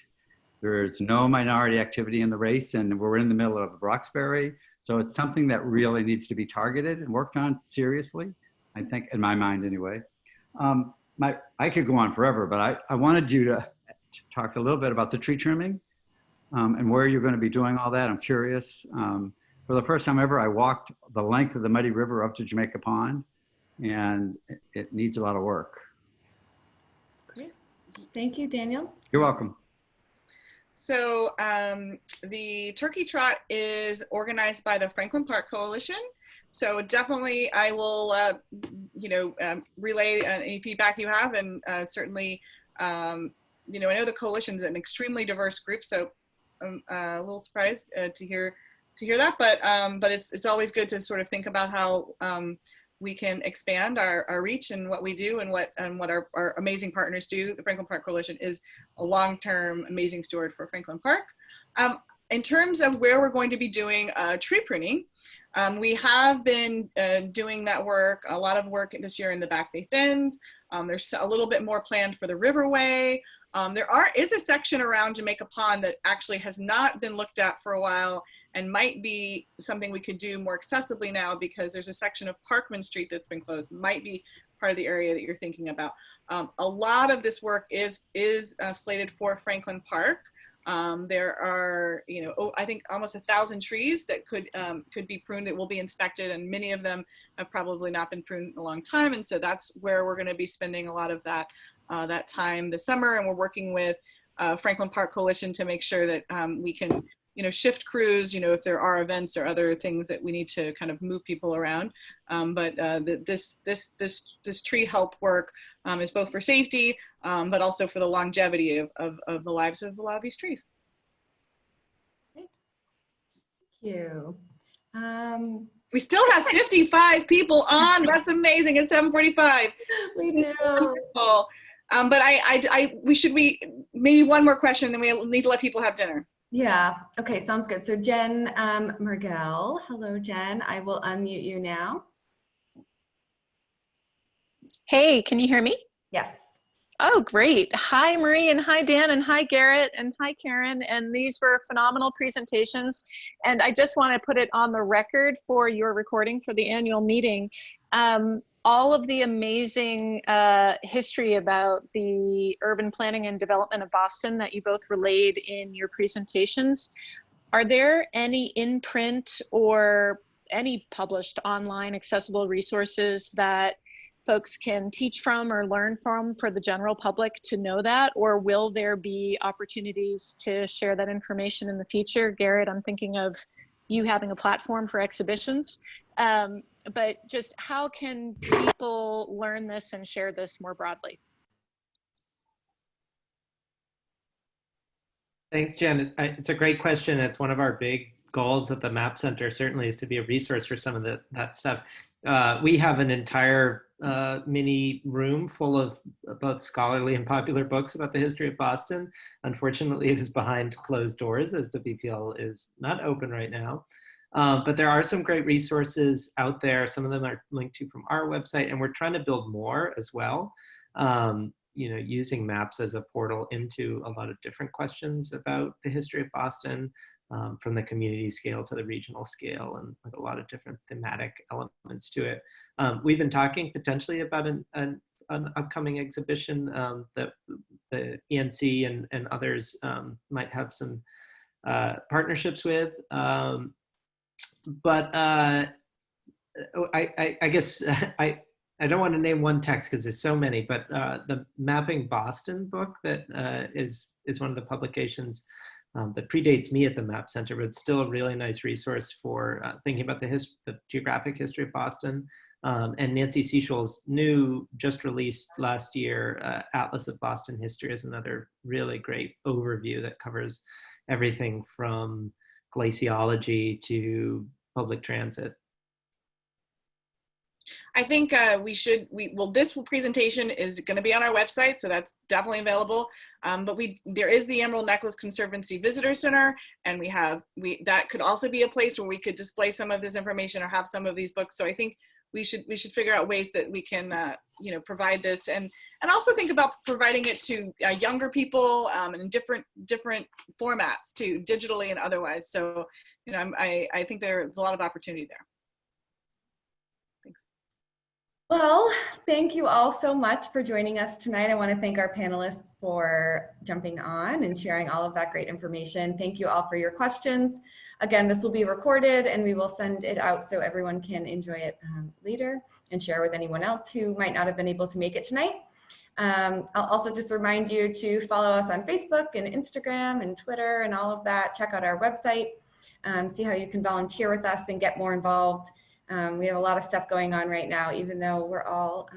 There's no minority activity in the race, and we're in the middle of Roxbury. So it's something that really needs to be targeted and worked on seriously, I think, in my mind anyway. I could go on forever, but I wanted you to talk a little bit about the tree trimming and where you're going to be doing all that. I'm curious. For the first time ever, I walked the length of the Muddy River up to Jamaica Pond, and it needs a lot of work. Great. Thank you, Daniel. You're welcome. So the Turkey Trot is organized by the Franklin Park Coalition. So definitely I will, relay any feedback you have, and certainly, I know the coalition's an extremely diverse group, so I'm a little surprised to hear that, but it's always good to sort of think about how we can expand our reach and what we do and what our amazing partners do. The Franklin Park Coalition is a long-term amazing steward for Franklin Park. In terms of where we're going to be doing tree pruning, we have been doing that work, a lot of work this year in the Back Bay Bends. There's a little bit more planned for the Riverway. There is a section around Jamaica Pond that actually has not been looked at for a while and might be something we could do more accessibly now, because there's a section of Parkman Street that's been closed, might be part of the area that you're thinking about. A lot of this work is slated for Franklin Park. There are, I think almost 1,000 trees that could be pruned, that will be inspected, and many of them have probably not been pruned in a long time. And so that's where we're going to be spending a lot of that time this summer. And we're working with Franklin Park Coalition to make sure that we can, shift crews, if there are events or other things that we need to kind of move people around. But this tree help work is both for safety, but also for the longevity of the lives of a lot of these trees. Thank you. We still have 55 people on. That's amazing. At 7:45. We do. Wonderful. But we maybe one more question, then we need to let people have dinner. Yeah. Okay. Sounds good. So Jen Mergel. Hello, Jen. I will unmute you now. Hey, can you hear me? Yes. Oh, great. Hi, Marie, and hi, Dan, and hi, Garrett, and hi, Karen. And these were phenomenal presentations. And I just want to put it on the record for your recording for the annual meeting. All of the amazing history about the urban planning and development of Boston that you both relayed in your presentations. Are there any in print or any published online accessible resources that folks can teach from or learn from for the general public to know that? Or will there be opportunities to share that information in the future? Garrett, I'm thinking of you having a platform for exhibitions. But just how can people learn this and share this more broadly? Thanks, Jen. It's a great question. It's one of our big goals at the Map Center, certainly, is to be a resource for some of that stuff. We have an entire mini room full of both scholarly and popular books about the history of Boston. Unfortunately, it is behind closed doors as the BPL is not open right now. But there are some great resources out there. Some of them are linked to from our website, and we're trying to build more as well. Using maps as a portal into a lot of different questions about the history of Boston, from the community scale to the regional scale, and with a lot of different thematic elements to it. We've been talking potentially about an upcoming exhibition that the ENC and others might have some partnerships with. but I guess I don't want to name one text because there's so many, but the Mapping Boston book that is one of the publications that predates me at the Map Center, but it's still a really nice resource for thinking about the geographic history of Boston. And Nancy Seischel's new, just released last year, Atlas of Boston History is another really great overview that covers everything from glaciology to public transit. I think this presentation is going to be on our website, so that's definitely available. But there is the Emerald Necklace Conservancy Visitor Center, and that could also be a place where we could display some of this information or have some of these books. So I think we should figure out ways that we can provide this, and also think about providing it to younger people in different formats too, digitally and otherwise. So I think there's a lot of opportunity there. Well, thank you all so much for joining us tonight. I want to thank our panelists for jumping on and sharing all of that great information. Thank you all for your questions. Again, this will be recorded and we will send it out so everyone can enjoy it later and share with anyone else who might not have been able to make it tonight. I'll also just remind you to follow us on Facebook and Instagram and Twitter and all of that. Check out our website, see how you can volunteer with us and get more involved. We have a lot of stuff going on right now, even though we're all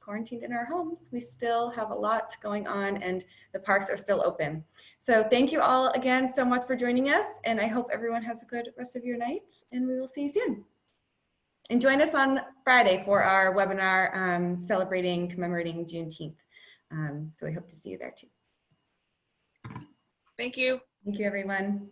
quarantined in our homes. We still have a lot going on and the parks are still open. So thank you all again so much for joining us, and I hope everyone has a good rest of your night, and we will see you soon. And join us on Friday for our webinar commemorating Juneteenth. So we hope to see you there too. Thank you. Thank you, everyone.